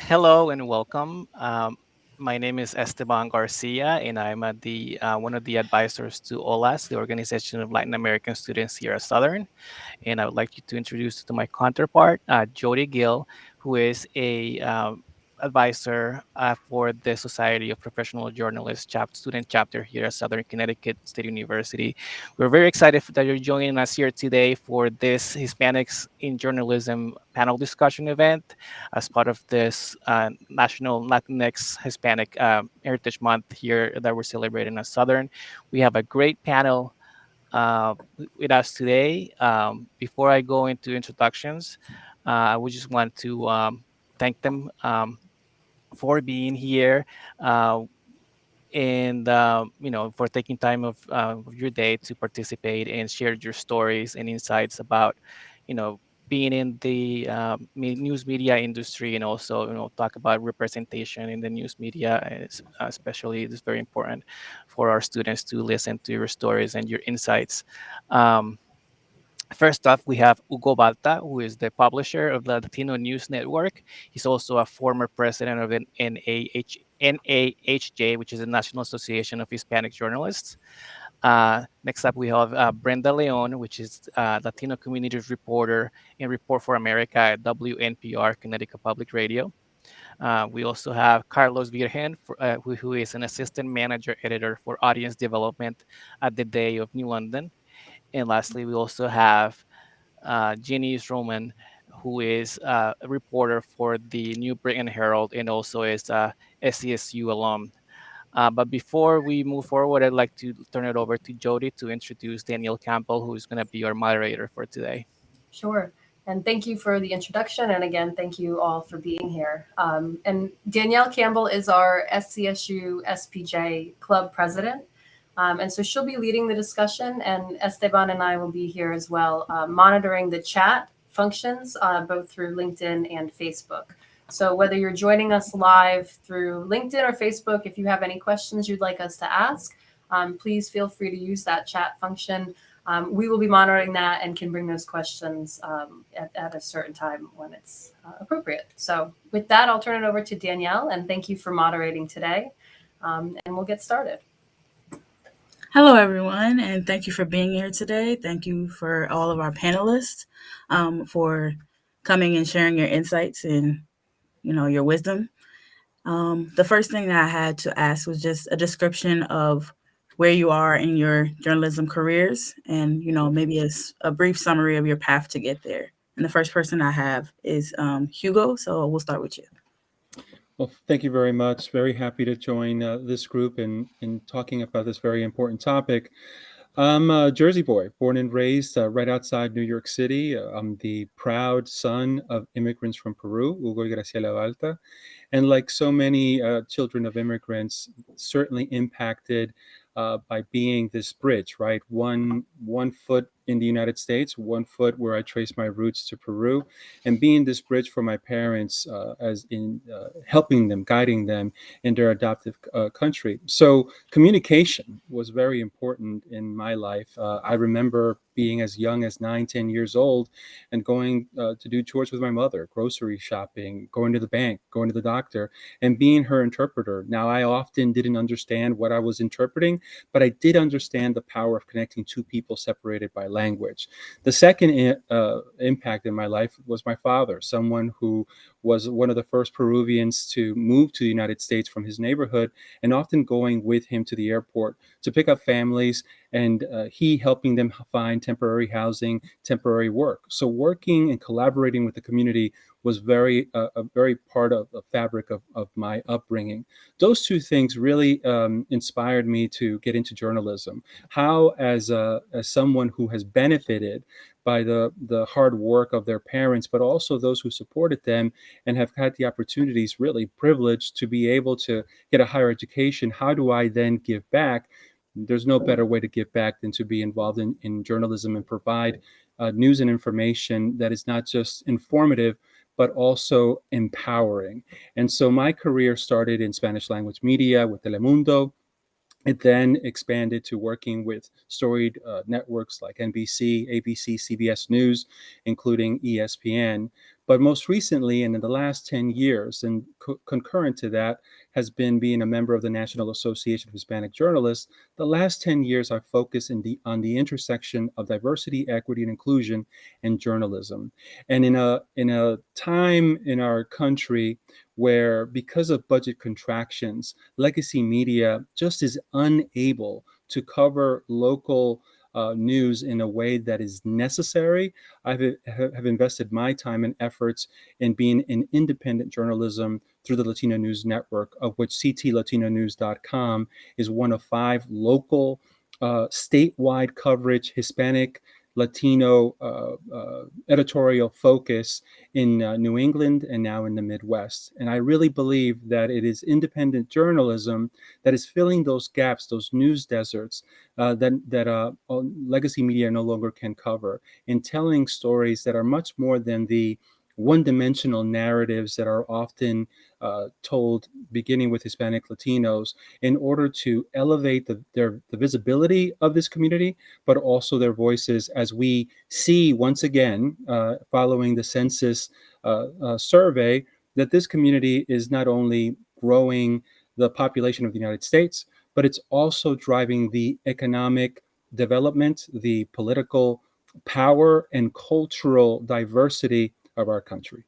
Hello and welcome. My name is Esteban Garcia, and I'm one of the advisors to OLAS, the Organization of Latin American Students here at Southern. And I would like you to introduce to my counterpart, Jody Gill, who is a advisor for the Society of Professional Journalists student chapter here at Southern Connecticut State University. We're very excited that you're joining us here today for this Hispanics in Journalism panel discussion event as part of this National Latinx Hispanic Heritage Month here that we're celebrating at Southern. We have a great panel with us today. Before I go into introductions, I would just want to thank them for being here. And for taking time of your day to participate and share your stories and insights about you know being in the news media industry, and also talk about representation in the news media. Especially it's very important for our students to listen to your stories and your insights. um, First off, we have Hugo Balta, who is the publisher of the Latino News Network. He's also a former president of the NAHJ, which is the National Association of Hispanic Journalists. Next up, we have Brenda Leon, which is Latino Communities Reporter and Report for America at WNPR, Connecticut Public Radio. We also have Carlos Virgen, who is an assistant manager editor for audience development at the Day of New London. And lastly, we also have Ginny Roman, who is a reporter for the New Britain Herald and also is a SCSU alum. But before we move forward, I'd like to turn it over to Jody to introduce Danielle Campbell, who is going to be our moderator for today. Sure. And thank you for the introduction. And again, thank you all for being here. And Danielle Campbell is our SCSU SPJ club president. And so she'll be leading the discussion, and Esteban and I will be here as well, monitoring the chat functions, both through LinkedIn and Facebook. So whether you're joining us live through LinkedIn or Facebook, if you have any questions you'd like us to ask, please feel free to use that chat function. We will be monitoring that and can bring those questions at a certain time when it's appropriate. So with that, I'll turn it over to Danielle, and thank you for moderating today. And we'll get started. Hello, everyone, and thank you for being here today. Thank you for all of our panelists for coming and sharing your insights and, your wisdom. The first thing that I had to ask was just a description of where you are in your journalism careers and, maybe a brief summary of your path to get there. And the first person I have is Hugo, so we'll start with you. Well, thank you very much. Very happy to join this group in talking about this very important topic. I'm a Jersey boy, born and raised right outside New York City. I'm the proud son of immigrants from Peru, Hugo y Graciela Balta. And like so many children of immigrants, certainly impacted by being this bridge, right? One foot in the United States, one foot where I trace my roots to Peru, and being this bridge for my parents as in helping them, guiding them in their adoptive country. So communication was very important in my life. I remember being as young as 9, 10 years old and going to do chores with my mother, grocery shopping, going to the bank, going to the doctor, and being her interpreter. Now, I often didn't understand what I was interpreting, but I did understand the power of connecting two people separated by language. The second impact in my life was my father, someone who was one of the first Peruvians to move to the United States from his neighborhood, and often going with him to the airport to pick up families, and he helping them find temporary housing, temporary work. So working and collaborating with the community was a very part of the fabric of my upbringing. Those two things really inspired me to get into journalism. How, as someone who has benefited by the hard work of their parents, but also those who supported them and have had the opportunities, really privileged to be able to get a higher education, how do I then give back? There's no better way to give back than to be involved in journalism and provide news and information that is not just informative, but also empowering. And so my career started in Spanish language media with Telemundo. It then expanded to working with storied networks like NBC, ABC, CBS News, including ESPN. But most recently, and in the last 10 years, and concurrent to that, has been being a member of the National Association of Hispanic Journalists. The last 10 years, I've focused on the intersection of diversity, equity, and inclusion in journalism. And in a time in our country where, because of budget contractions, legacy media just is unable to cover local news in a way that is necessary. I have invested my time and efforts in being in independent journalism through the Latino News Network, of which ctlatinonews.com is one of 5 local statewide coverage Hispanic Latino editorial focus in New England and now in the Midwest. And I really believe that it is independent journalism that is filling those gaps, those news deserts that legacy media no longer can cover, in telling stories that are much more than the one-dimensional narratives that are often told, beginning with Hispanic Latinos, in order to elevate the visibility of this community, but also their voices, as we see once again, following the census survey, that this community is not only growing the population of the United States, but it's also driving the economic development, the political power, and cultural diversity of our country.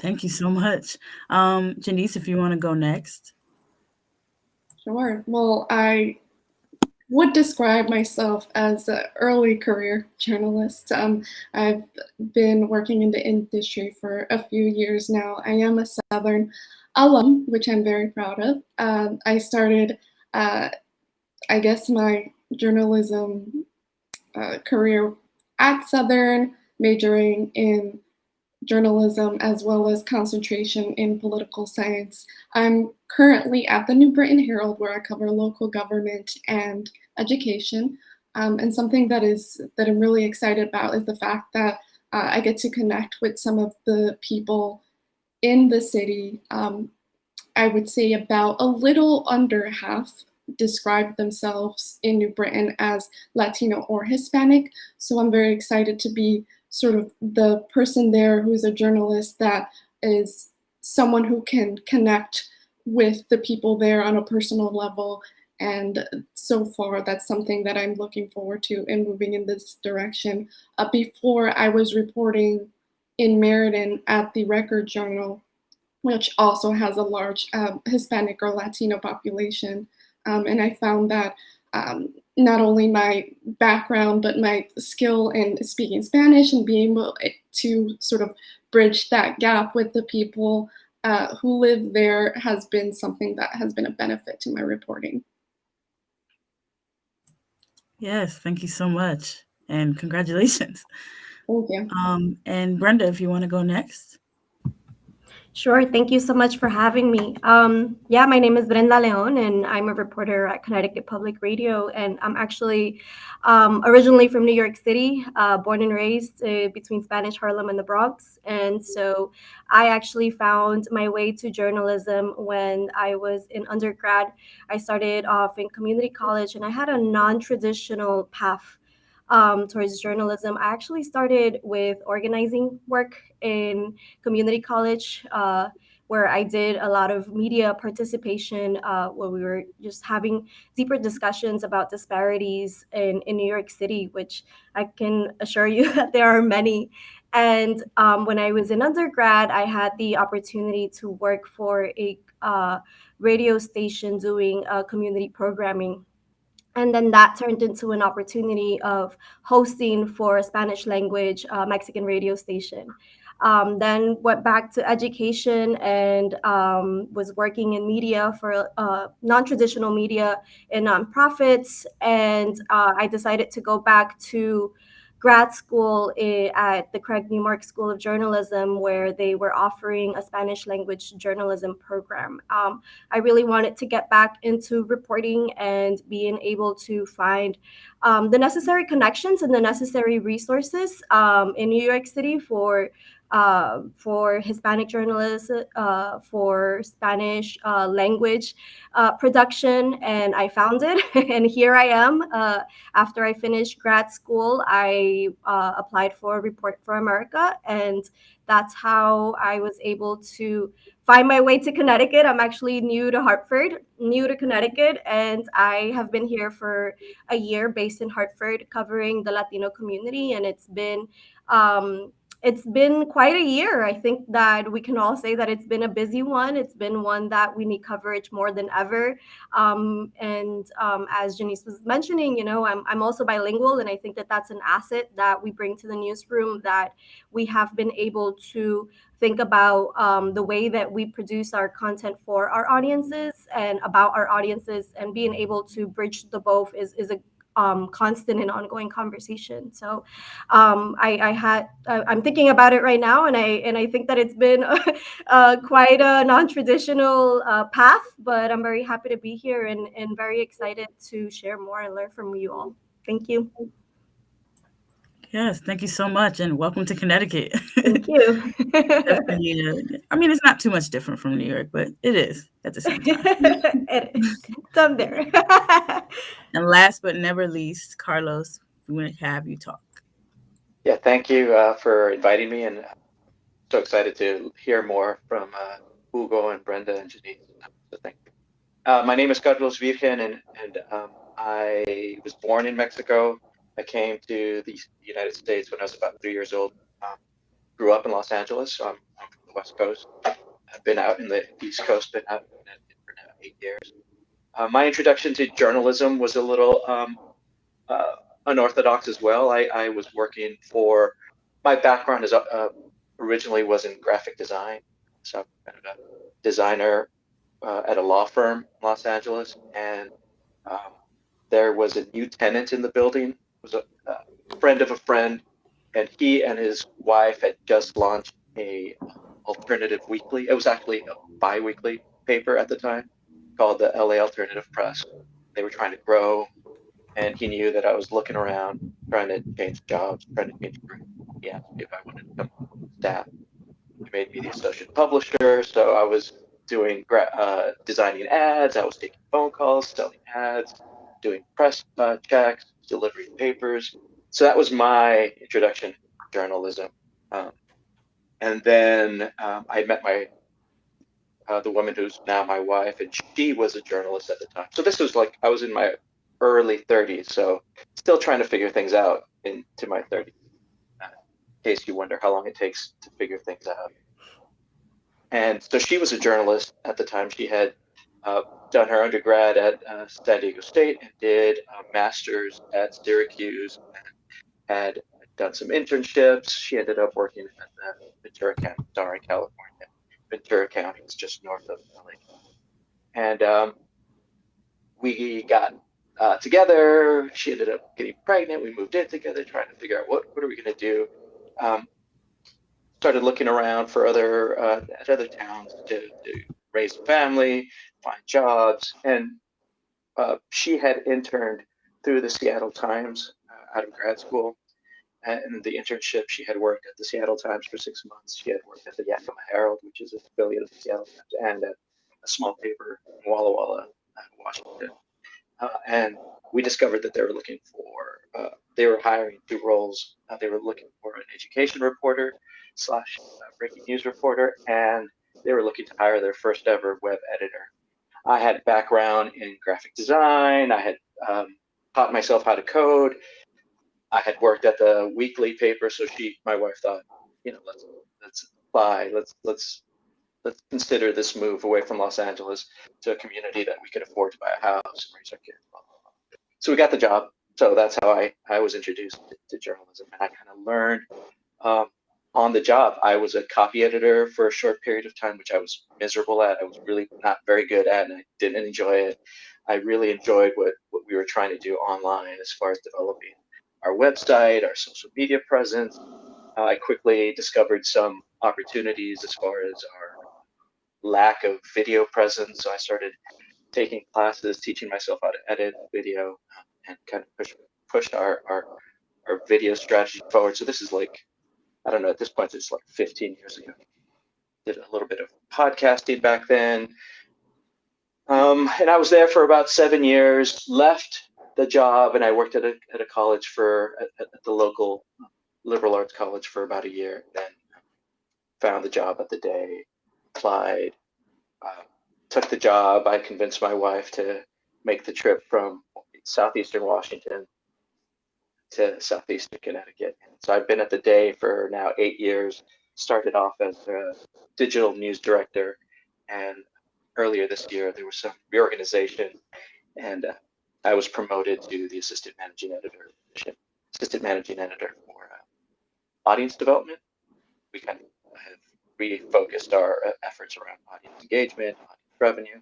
Thank you so much. Janice, if you want to go next. Sure. Well, I would describe myself as an early career journalist. I've been working in the industry for a few years now. I am a Southern alum, which I'm very proud of. I started, I guess, my journalism career at Southern, majoring in journalism as well as concentration in political science. I'm currently at the New Britain Herald, where I cover local government and education. And something that I'm really excited about is the fact that I get to connect with some of the people in the city. I would say about a little under half describe themselves in New Britain as Latino or Hispanic. So I'm very excited to be sort of the person there who's a journalist that is someone who can connect with the people there on a personal level. And so far, that's something that I'm looking forward to in moving in this direction. Before, I was reporting in Meriden at the Record Journal, which also has a large Hispanic or Latino population. And I found that not only my background, but my skill in speaking Spanish and being able to sort of bridge that gap with the people who live there has been something that has been a benefit to my reporting. Yes, thank you so much. And congratulations. Thank you. And Brenda, if you want to go next. Sure. Thank you so much for having me. My name is Brenda Leon, and I'm a reporter at Connecticut Public Radio. And I'm actually originally from New York City, born and raised between Spanish Harlem and the Bronx. And so I actually found my way to journalism when I was in undergrad. I started off in community college, and I had a non-traditional path towards journalism. I actually started with organizing work in community college, where I did a lot of media participation, where we were just having deeper discussions about disparities in New York City, which I can assure you that there are many. And when I was in undergrad, I had the opportunity to work for a radio station doing community programming. And then that turned into an opportunity of hosting for a Spanish language Mexican radio station. Then went back to education and was working in media for non-traditional media in nonprofits. And I decided to go back to grad school at the Craig Newmark School of Journalism, where they were offering a Spanish language journalism program. I really wanted to get back into reporting and being able to find the necessary connections and the necessary resources in New York City for for Hispanic journalists, for Spanish language production, and I found it. And here I am. After I finished grad school, I applied for Report for America, and that's how I was able to find my way to Connecticut. I'm actually new to Hartford, new to Connecticut, and I have been here for a year based in Hartford covering the Latino community, and it's been quite a year. I think that we can all say that it's been a busy one. It's been one that we need coverage more than ever. As Janice was mentioning, I'm also bilingual, and I think that that's an asset that we bring to the newsroom, that we have been able to think about the way that we produce our content for our audiences and about our audiences, and being able to bridge the both is a constant and ongoing conversation. So I'm thinking about it right now, and I think that it's been quite a non-traditional path, but I'm very happy to be here and very excited to share more and learn from you all. Thank you. Yes, thank you so much, and welcome to Connecticut. Thank you. I mean, it's not too much different from New York, but it is at the same time. It's on there. And last but never least, Carlos, we want to have you talk. Yeah, thank you for inviting me, and I'm so excited to hear more from Hugo and Brenda and Janice. So thank you. My name is Carlos Virgen, and I was born in Mexico. I came to the United States when I was about 3 years old. Grew up in Los Angeles, so I'm from the West Coast. I've been out in the East Coast, been out in Connecticut for now 8 years. My introduction to journalism was a little unorthodox as well. I was working for, my background is originally was in graphic design, so I'm kind of a designer at a law firm in Los Angeles, and there was a new tenant in the building. It was a friend of a friend, and he and his wife had just launched a alternative weekly. It was actually a bi-weekly paper at the time called the LA Alternative Press. They were trying to grow, and he knew that I was looking around, trying to change jobs, trying to change careers. He asked me if I wanted to come on staff. He made me the associate publisher, so I was doing designing ads. I was taking phone calls, selling ads, doing press checks, delivering papers. So that was my introduction to journalism. And then I met the woman who's now my wife, and she was a journalist at the time. So this was like, I was in my early 30s, so still trying to figure things out into my 30s, in case you wonder how long it takes to figure things out. And so she was a journalist at the time. She had done her undergrad at San Diego State and did a master's at Syracuse, and had done some internships. She ended up working at the Ventura County, sorry, California. Ventura County is just north of LA. And we got together. She ended up getting pregnant. We moved in together, trying to figure out what are we going to do. Started looking around for at other towns to raise a family, find jobs, and she had interned through the Seattle Times out of grad school. And the internship, she had worked at the Seattle Times for 6 months. She had worked at the Yakima Herald, which is an affiliate of the Seattle Times, and at a small paper in Walla Walla, Washington. And we discovered that they were looking for, they were hiring 2 roles. They were looking for an education reporter / breaking news reporter, and they were looking to hire their first ever web editor. I had background in graphic design. I had taught myself how to code. I had worked at the weekly paper, so my wife thought, let's apply, let's consider this move away from Los Angeles to a community that we could afford to buy a house and raise our kids. Blah, blah, blah. So we got the job. So that's how I was introduced to journalism, and I kind of learned on the job. I was a copy editor for a short period of time, which I was miserable at. I was really not very good at, and I didn't enjoy it. I really enjoyed what we were trying to do online as far as developing our website, our social media presence. I quickly discovered some opportunities as far as our lack of video presence. So I started taking classes, teaching myself how to edit video, and kind of push our video strategy forward. So this is like I don't know, at this point, it's like 15 years ago. Did a little bit of podcasting back then. And I was there for about 7 years, left the job, and I worked at a college at the local liberal arts college for about a year, then found the job at the day, applied, took the job. I convinced my wife to make the trip from southeastern Washington to southeastern Connecticut. So I've been at the day for now 8 years, started off as a digital news director, and earlier this year there was some reorganization, and I was promoted to the assistant managing editor position, assistant managing editor for audience development. We kind of have refocused our efforts around audience engagement, audience revenue,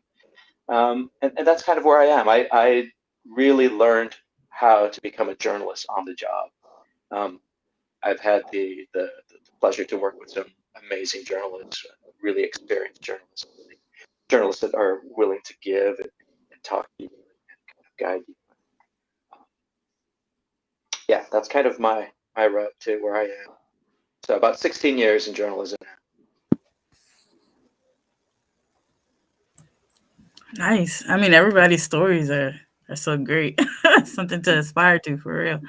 and that's kind of where I am. I really learned how to become a journalist on the job. I've had the pleasure to work with some amazing journalists, really experienced journalists that are willing to give and talk to you and kind of guide you. Yeah, that's kind of my route to where I am. So about 16 years in journalism now. Nice. I mean, everybody's stories are so great. Something to aspire to, for real.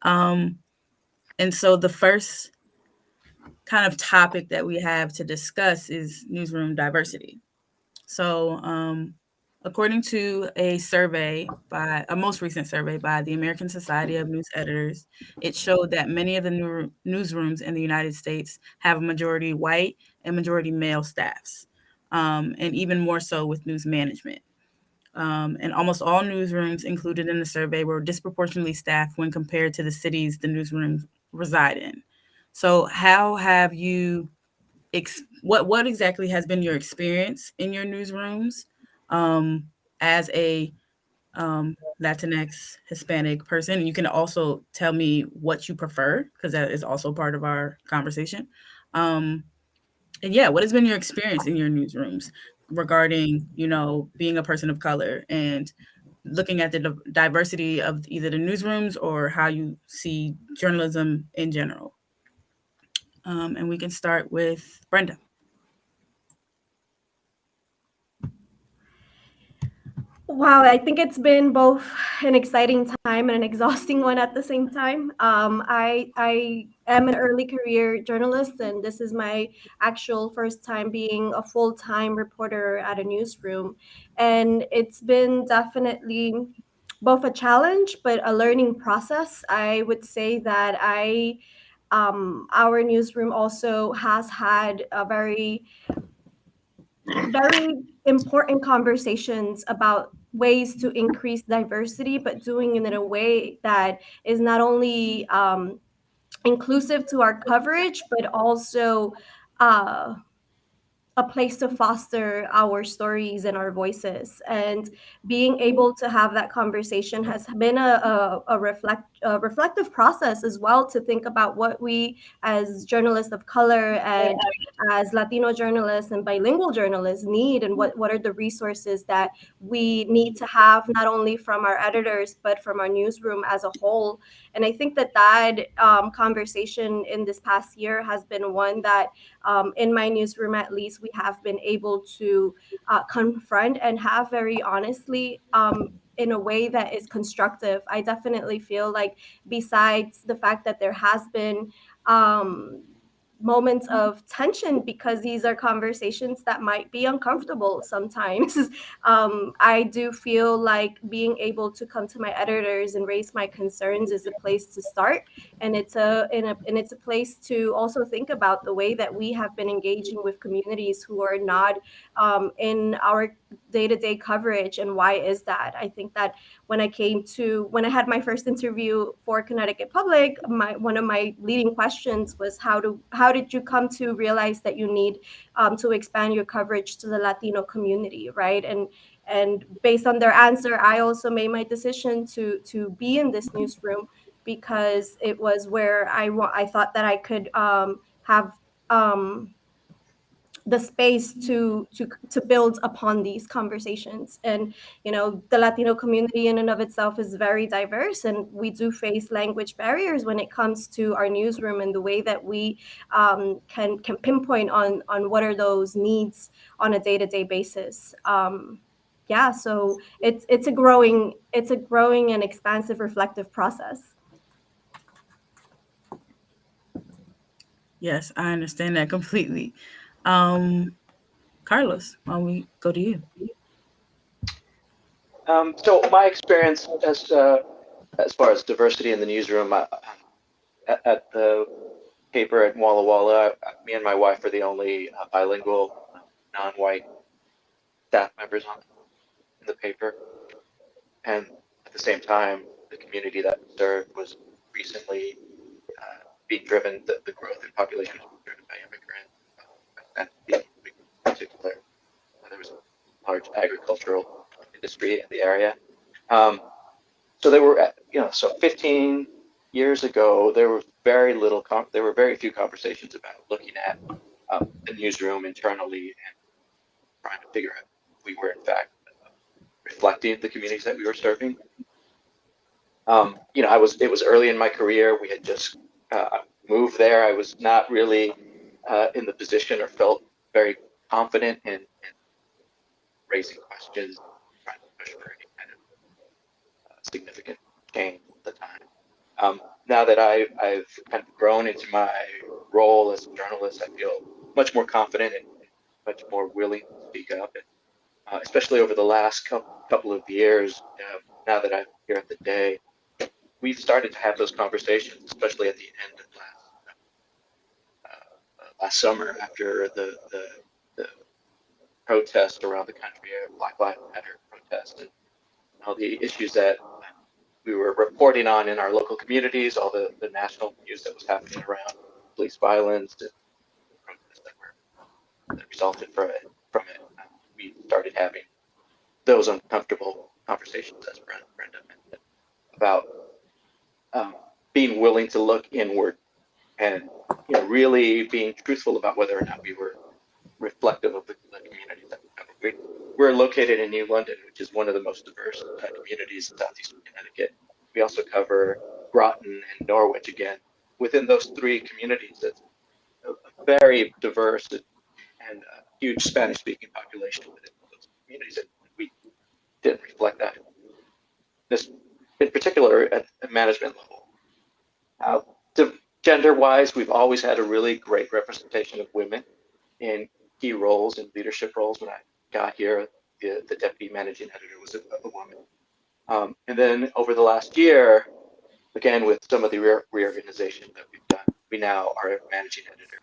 And so the first kind of topic that we have to discuss is newsroom diversity. So, according to a most recent survey by the American Society of News Editors, it showed that many of the newsrooms in the United States have a majority white and majority male staffs, and even more so with news management. And almost all newsrooms included in the survey were disproportionately staffed when compared to the cities the newsrooms reside in. So, how have you what exactly has been your experience in your newsrooms as a Latinx Hispanic person? And you can also tell me what you prefer, because that is also part of our conversation. And yeah, what has been your experience in your newsrooms regarding, being a person of color and looking at the diversity of either the newsrooms or how you see journalism in general? And we can start with Brenda. Wow, I think it's been both an exciting time and an exhausting one at the same time. I am an early career journalist, and this is my actual first time being a full-time reporter at a newsroom. And it's been definitely both a challenge, but a learning process. I would say that our newsroom also has had a very important conversations about ways to increase diversity, but doing it in a way that is not only inclusive to our coverage, but also a place to foster our stories and our voices. And being able to have that conversation has been a reflective process as well, to think about what we as journalists of color and as Latino journalists and bilingual journalists need, and what are the resources that we need to have, not only from our editors, but from our newsroom as a whole. And I think that conversation in this past year has been one that, in my newsroom at least, we have been able to confront and have very honestly, in a way that is constructive. I definitely feel like, besides the fact that there has been moments of tension, because these are conversations that might be uncomfortable sometimes, I do feel like being able to come to my editors and raise my concerns is a place to start, and it's a place to also think about the way that we have been engaging with communities who are not in our day-to-day coverage, and why is that? I think that when I had my first interview for Connecticut Public, one of my leading questions was, how did you come to realize that you need to expand your coverage to the Latino community, right? And based on their answer, I also made my decision to be in this newsroom, because it was where I thought that I could have the space to build upon these conversations. And the Latino community in and of itself is very diverse, and we do face language barriers when it comes to our newsroom and the way that we can pinpoint on what are those needs on a day-to-day basis. Yeah, so it's a growing and expansive reflective process. Yes, I understand that completely. Carlos, why don't we go to you? So my experience as far as diversity in the newsroom, at the paper at Walla Walla, me and my wife are the only bilingual, non-white staff members in the paper. And at the same time, the community that we served was recently being driven, the growth in population was driven by immigrants, and in particular, there was a large agricultural industry in the area. So there were, so 15 years ago, there were very few conversations about looking at the newsroom internally and trying to figure out if we were in fact reflecting the communities that we were serving. It was early in my career. We had just moved there. I was not really in the position or felt very confident in raising questions, trying to push for any kind of significant change at the time. Now that I've kind of grown into my role as a journalist, I feel much more confident and much more willing to speak up. And especially over the last couple of years, now that I'm here at the Day, we've started to have those conversations, especially at the end of last summer after the protest around the country, Black Lives Matter protest, and all the issues that we were reporting on in our local communities, all the national news that was happening around police violence and the protests that resulted from it. We started having those uncomfortable conversations, as Brenda mentioned, about being willing to look inward and really being truthful about whether or not we were reflective of the communities that we cover. We're located in New London, which is one of the most diverse communities in southeastern Connecticut. We also cover Groton and Norwich. Again, within those three communities, it's a very diverse and huge Spanish-speaking population within those communities, and we didn't reflect that. This, in particular, at management level. Gender-wise, we've always had a really great representation of women in key roles and leadership roles. When I got here, the deputy managing editor was a woman. And then over the last year, again, with some of the reorganization that we've done, we now are managing editor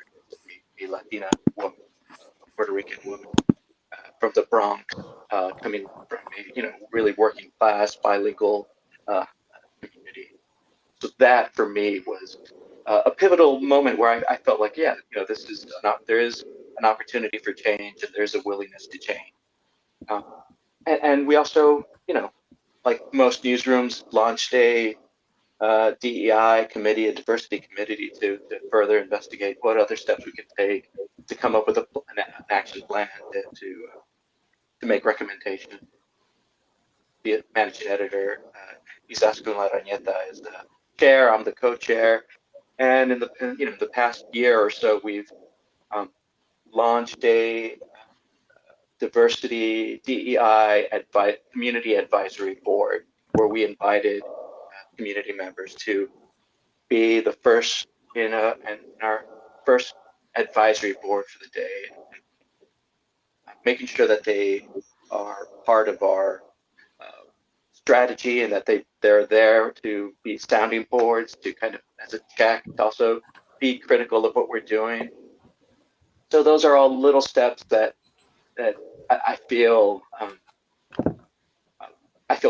a Latina woman, a Puerto Rican woman from the Bronx, coming from a really working class bilingual community. So that for me was a pivotal moment where I felt like, there is an opportunity for change, and there's a willingness to change. And we also, like most newsrooms, launched a DEI committee, a diversity committee to further investigate what other steps we could take to come up with an action plan to make recommendations. The managing editor, Isaskun Larrañeta, is the chair. I'm the co-chair. And in the past year or so, we've launched a diversity DEI community advisory board, where we invited community members to be the first in our first advisory board for the Day, making sure that they are part of our strategy, and that they're there to be sounding boards, to kind of as a check, to also be critical of what we're doing. So those are all little steps that I feel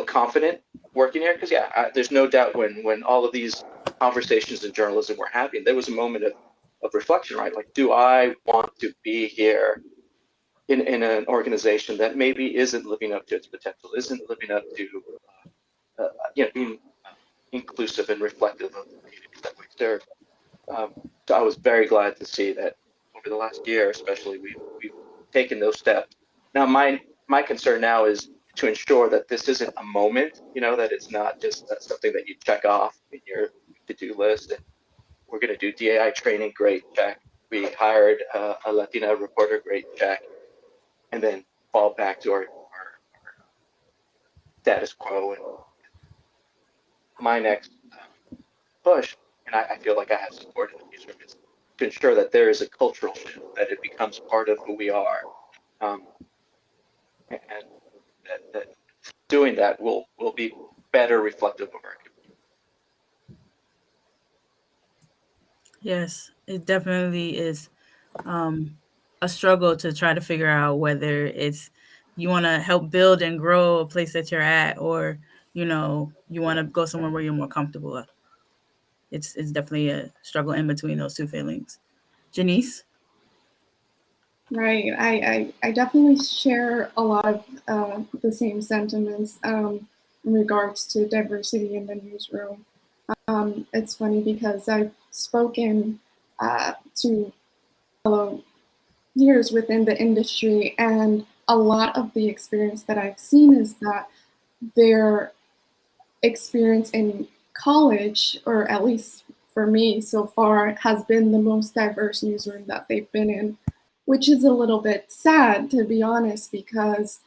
confident working here, because there's no doubt when all of these conversations in journalism were happening, there was a moment of reflection, right? Like, do I want to be here in an organization that maybe isn't living up to its potential, isn't living up to being inclusive and reflective of the communities that we serve? So I was very glad to see that over the last year, especially, we've taken those steps. Now, my concern now is to ensure that this isn't a moment, that it's not just something that you check off in your to-do list. And we're going to do DAI training, great, check. We hired a Latina reporter, great, check. And then fall back to our status quo. And my next push, and I feel like I have support in the newsroom, is to ensure that there is a cultural shift, that it becomes part of who we are, and that doing that will be better reflective of our community. Yes, it definitely is a struggle to try to figure out whether it's you want to help build and grow a place that you're at, or you want to go somewhere where you're more comfortable. It's definitely a struggle in between those two feelings. Janice? Right. I definitely share a lot of the same sentiments in regards to diversity in the newsroom. It's funny because I've spoken to fellow years within the industry, and a lot of the experience that I've seen is that their experience in college, or at least for me so far, has been the most diverse newsroom that they've been in, which is a little bit sad, to be honest, because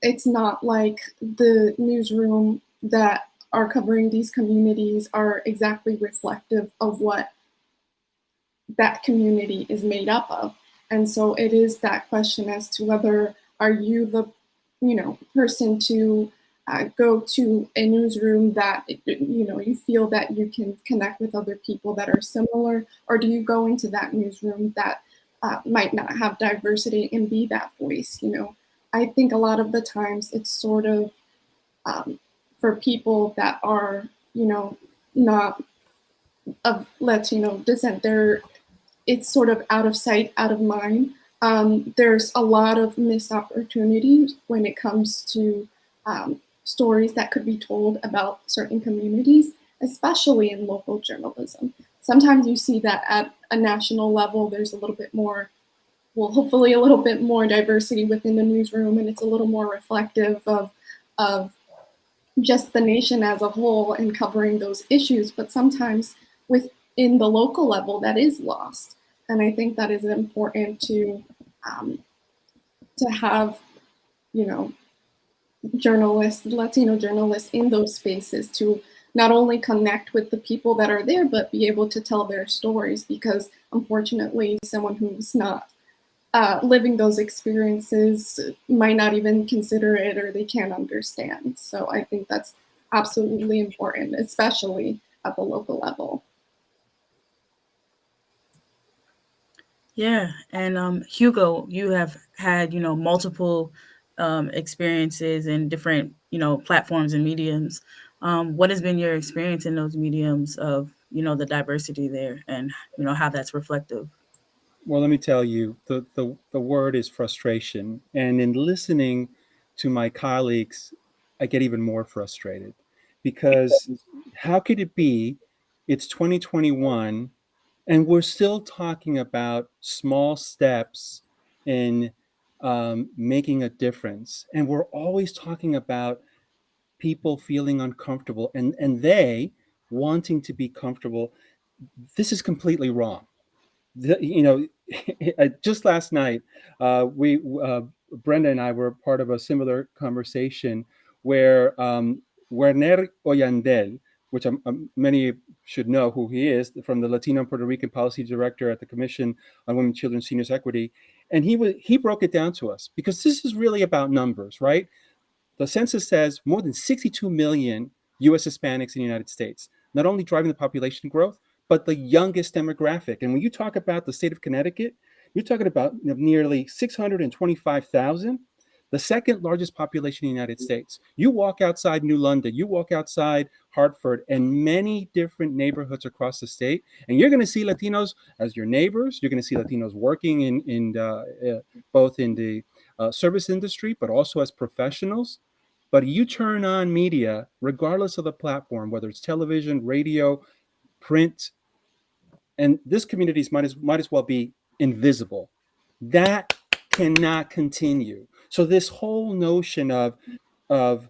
it's not like the newsroom that are covering these communities are exactly reflective of what that community is made up of. And so it is that question as to whether are you the person to go to a newsroom that you feel that you can connect with other people that are similar, or do you go into that newsroom that might not have diversity and be that voice? I think a lot of the times it's sort of for people that are not of Latino descent, it's sort of out of sight, out of mind. There's a lot of missed opportunities when it comes to stories that could be told about certain communities, especially in local journalism. Sometimes you see that at a national level, there's a little bit more, well, hopefully a little bit more diversity within the newsroom, and it's a little more reflective of just the nation as a whole and covering those issues. But sometimes within the local level, that is lost. And I think that is important to have, journalists, Latino journalists in those spaces to not only connect with the people that are there, but be able to tell their stories, because unfortunately, someone who's not living those experiences might not even consider it, or they can't understand. So I think that's absolutely important, especially at the local level. Yeah, and Hugo, you have had multiple experiences in different platforms and mediums. What has been your experience in those mediums of the diversity there, and how that's reflective? Well, let me tell you, the word is frustration. And in listening to my colleagues, I get even more frustrated, because how could it be it's 2021 and we're still talking about small steps in making a difference? And we're always talking about people feeling uncomfortable and they wanting to be comfortable. This is completely wrong. Just last night, we Brenda and I were part of a similar conversation where Werner Oyandel, which many should know who he is, from the Latino and Puerto Rican Policy Director at the Commission on Women, Children, Seniors Equity, and he broke it down to us, because this is really about numbers, right? The census says more than 62 million U.S. Hispanics in the United States, not only driving the population growth, but the youngest demographic. And when you talk about the state of Connecticut, you're talking about nearly 625,000, the second largest population in the United States. You walk outside New London, you walk outside Hartford, and many different neighborhoods across the state, and you're going to see Latinos as your neighbors. You're going to see Latinos working in both in the service industry, but also as professionals. But you turn on media, regardless of the platform, whether it's television, radio, print, and this communities might as well be invisible. That cannot continue. So this whole notion of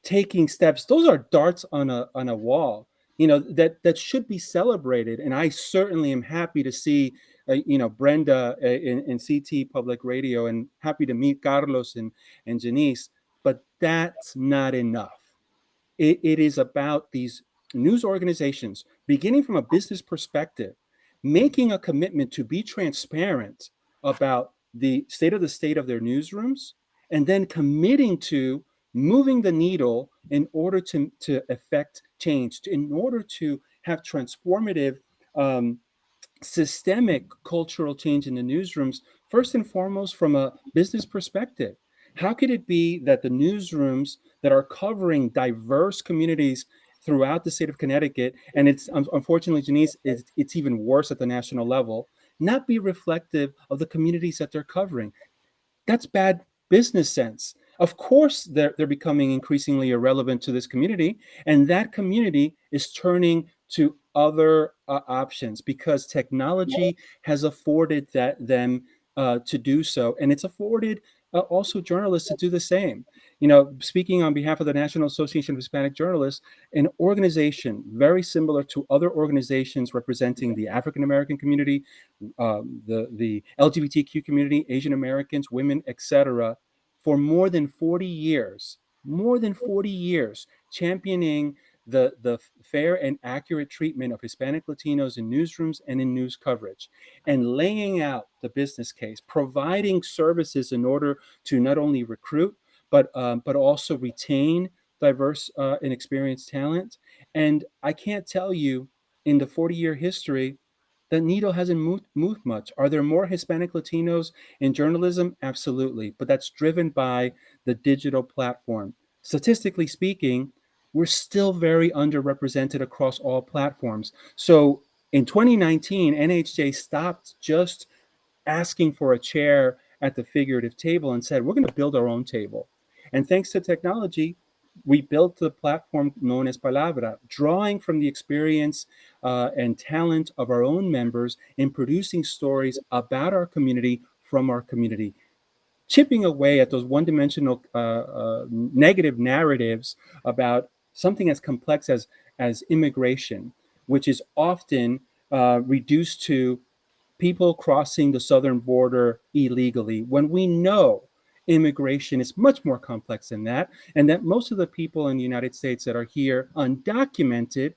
taking steps, those are darts on a wall, that should be celebrated. And I certainly am happy to see Brenda in CT Public Radio, and happy to meet Carlos and Janice. But that's not enough. It is about these news organizations, beginning from a business perspective, making a commitment to be transparent about the state of their newsrooms, and then committing to moving the needle in order to affect change, in order to have transformative, systemic cultural change in the newsrooms, first and foremost from a business perspective. How could it be that the newsrooms that are covering diverse communities throughout the state of Connecticut, and it's unfortunately, Janice, it's even worse at the national level, not be reflective of the communities that they're covering? That's bad business sense. Of course, they're becoming increasingly irrelevant to this community, and that community is turning to other options because technology has afforded them to do so, and it's afforded also journalists to do the same. Speaking on behalf of the National Association of Hispanic Journalists, an organization very similar to other organizations representing the African American community, the LGBTQ community, Asian Americans, women, etc., for more than 40 years, championing the fair and accurate treatment of Hispanic Latinos in newsrooms and in news coverage, and laying out the business case, providing services in order to not only recruit, but also retain diverse and experienced talent. And I can't tell you, in the 40-year history, the needle hasn't moved much. Are there more Hispanic Latinos in journalism? Absolutely. But that's driven by the digital platform. Statistically speaking, we're still very underrepresented across all platforms. So in 2019, NHJ stopped just asking for a chair at the figurative table and said, we're going to build our own table. And thanks to technology, we built the platform known as Palabra, drawing from the experience and talent of our own members in producing stories about our community from our community, chipping away at those one-dimensional negative narratives about something as complex as immigration, which is often reduced to people crossing the southern border illegally, when we know immigration is much more complex than that, and that most of the people in the United States that are here undocumented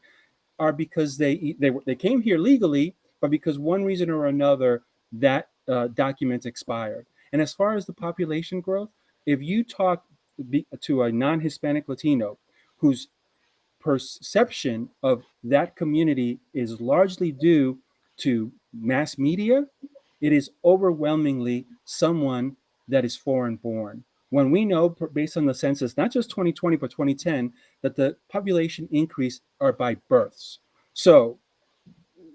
are because they came here legally, but because one reason or another that document expired. And as far as the population growth, if you talk to a non-Hispanic Latino whose perception of that community is largely due to mass media, it is overwhelmingly someone that is foreign born. When we know, based on the census, not just 2020, but 2010, that the population increase are by births. So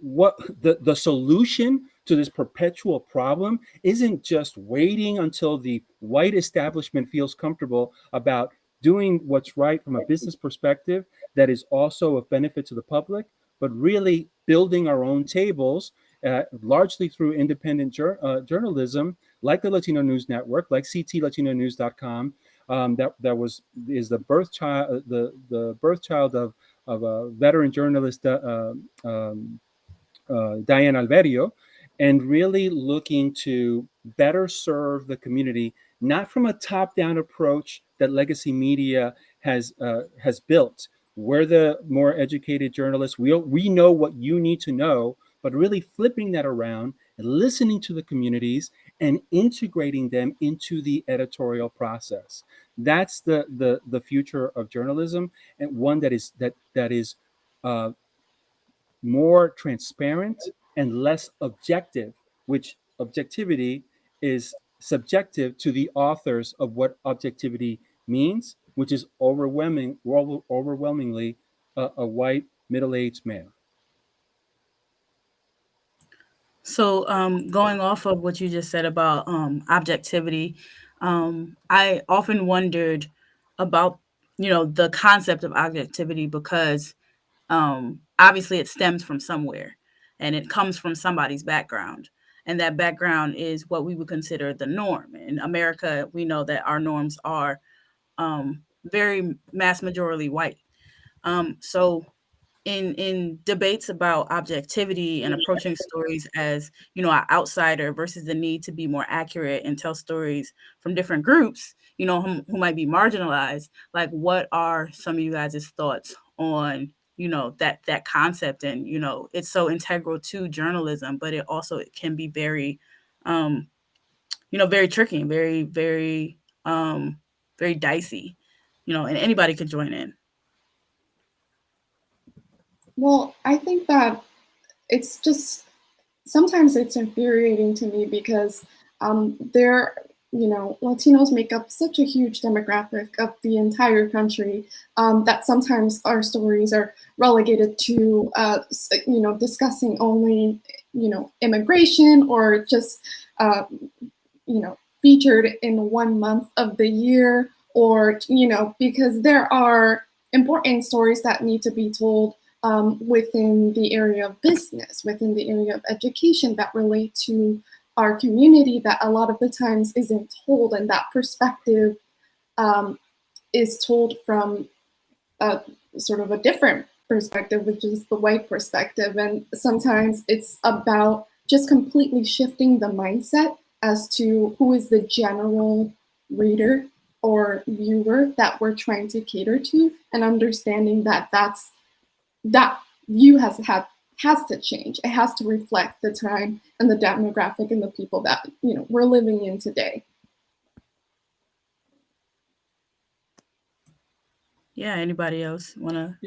what the solution to this perpetual problem isn't just waiting until the white establishment feels comfortable about doing what's right from a business perspective that is also of benefit to the public, but really building our own tables, largely through independent journalism, like the Latino News Network, like ctlatinonews.com. That is the birth child, the birth child of a veteran journalist, Diane Alverio, and really looking to better serve the community, not from a top-down approach that legacy media has built. We're the more educated journalists. We know what you need to know, but really flipping that around and listening to the communities and integrating them into the editorial process. That's the future of journalism, and one that is uh, more transparent and less objective, which objectivity is subjective to the authors of what objectivity means, which is overwhelmingly a white middle-aged male. So, going off of what you just said about objectivity, I often wondered about the concept of objectivity because obviously it stems from somewhere and it comes from somebody's background. and that background is what we would consider the norm. In America, we know that our norms are very mass majority white. So in debates about objectivity and approaching stories as, an outsider versus the need to be more accurate and tell stories from different groups, who might be marginalized, like what are some of you guys' thoughts on, that concept? And, it's so integral to journalism, but it can be very, very tricky and very, very, very dicey, and anybody could join in. Well, I think that it's just sometimes it's infuriating to me because Latinos make up such a huge demographic of the entire country that sometimes our stories are relegated to, discussing only, immigration or just, featured in 1 month of the year, or, because there are important stories that need to be told within the area of business, within the area of education that relate to our community that a lot of the times isn't told, and that perspective is told from sort of a different perspective, which is the white perspective. And sometimes it's about just completely shifting the mindset as to who is the general reader or viewer that we're trying to cater to, and understanding that that view has to change. It has to reflect the time and the demographic and the people that we're living in today. Yeah. Anybody else want to?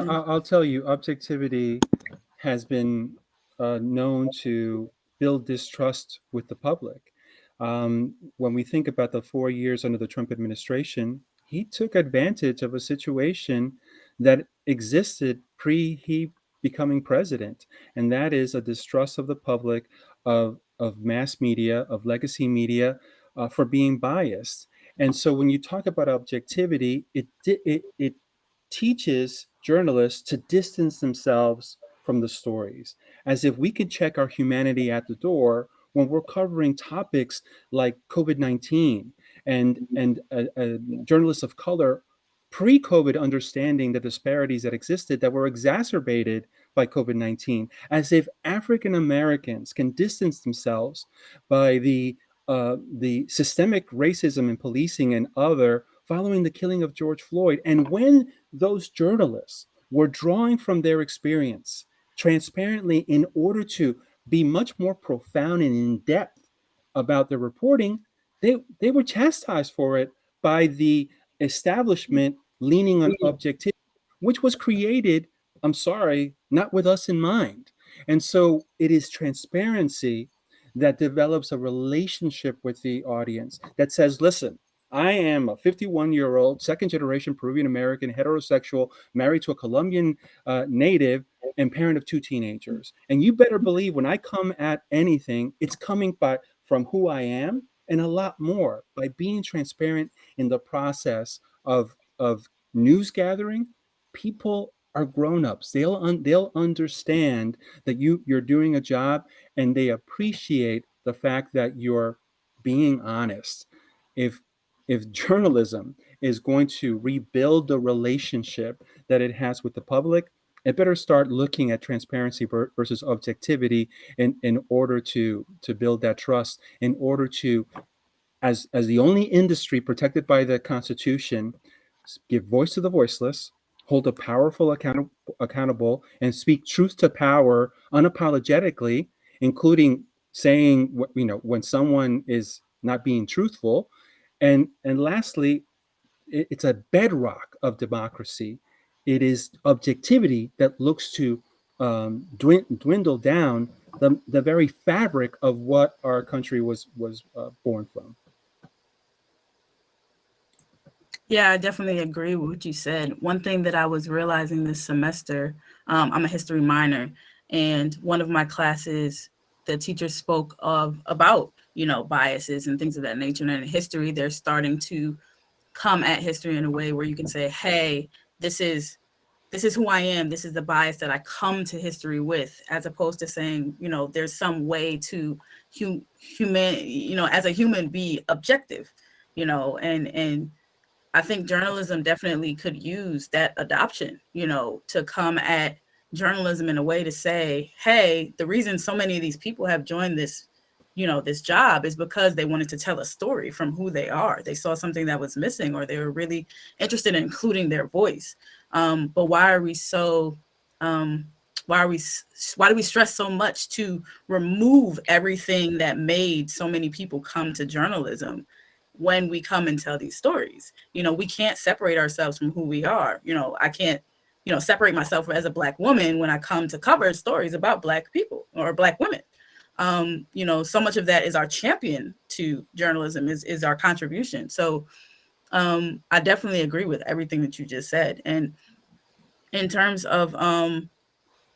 I'll tell you, objectivity has been known to build distrust with the public. When we think about the 4 years under the Trump administration, he took advantage of a situation that existed he becoming president, and that is a distrust of the public, of mass media, of legacy media, for being biased. And so when you talk about objectivity, it teaches journalists to distance themselves from the stories, as if we could check our humanity at the door when we're covering topics like COVID-19 and journalists of color pre-COVID understanding the disparities that existed that were exacerbated by COVID-19, as if African Americans can distance themselves by the systemic racism and policing and other following the killing of George Floyd. And when those journalists were drawing from their experience transparently in order to be much more profound and in depth about their reporting, they were chastised for it by the establishment leaning on objectivity, which was created, I'm sorry, not with us in mind. And so it is transparency that develops a relationship with the audience that says, listen, I am a 51-year-old, second-generation Peruvian American, heterosexual, married to a Colombian native, and parent of 2 teenagers. And you better believe when I come at anything, it's coming from who I am, and a lot more by being transparent in the process of news gathering. People are grown-ups. They'll understand that you're doing a job, and they appreciate the fact that you're being honest. If journalism is going to rebuild the relationship that it has with the public, it better start looking at transparency versus objectivity in order to build that trust, in order to, as the only industry protected by the Constitution, give voice to the voiceless, hold the powerful accountable, and speak truth to power unapologetically, including saying when someone is not being truthful. And lastly, it's a bedrock of democracy. It is objectivity that looks to dwindle down the very fabric of what our country was born from. Yeah, I definitely agree with what you said. One thing that I was realizing this semester, I'm a history minor, and one of my classes, the teacher spoke about biases and things of that nature. And in history, they're starting to come at history in a way where you can say, hey, this is this is who I am. This is the bias that I come to history with, as opposed to saying, there's some way to human, as a human, be objective, and I think journalism definitely could use that adoption, to come at journalism in a way to say, hey, the reason so many of these people have joined this, this job is because they wanted to tell a story from who they are. They saw something that was missing, or they were really interested in including their voice. But why are we so, why do we stress so much to remove everything that made so many people come to journalism when we come and tell these stories? We can't separate ourselves from who we are. I can't, separate myself as a Black woman when I come to cover stories about Black people or Black women. So much of that is our champion to journalism, is our contribution. So I definitely agree with everything that you just said. And in terms of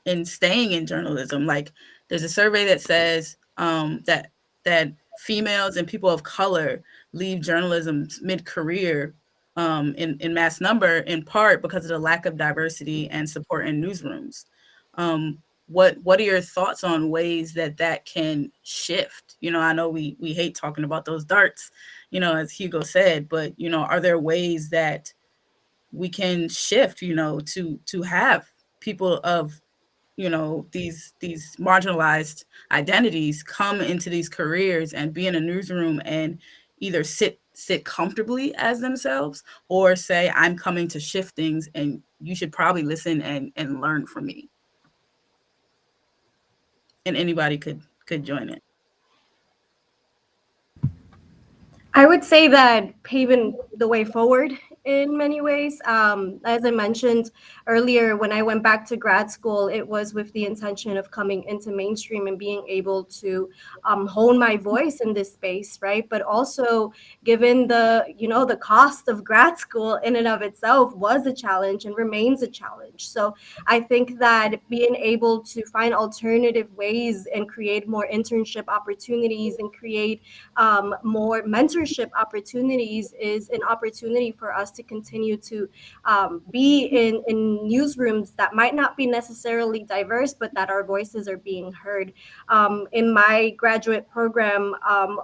in staying in journalism, like, there's a survey that says that females and people of color leave journalism mid-career in mass number, in part because of the lack of diversity and support in newsrooms. What are your thoughts on ways that can shift? I know we hate talking about those darts, as Hugo said, but are there ways that we can shift, to have people of these marginalized identities come into these careers and be in a newsroom and either sit comfortably as themselves, or say, I'm coming to shift things and you should probably listen and learn from me. And anybody could join it. I would say that paving the way forward in many ways. As I mentioned earlier, when I went back to grad school, it was with the intention of coming into mainstream and being able to hone my voice in this space, right? But also, given the cost of grad school in and of itself was a challenge and remains a challenge. So I think that being able to find alternative ways and create more internship opportunities and create more mentorship opportunities is an opportunity for us to continue to be in newsrooms that might not be necessarily diverse, but that our voices are being heard. In my graduate program,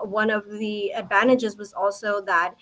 one of the advantages was also that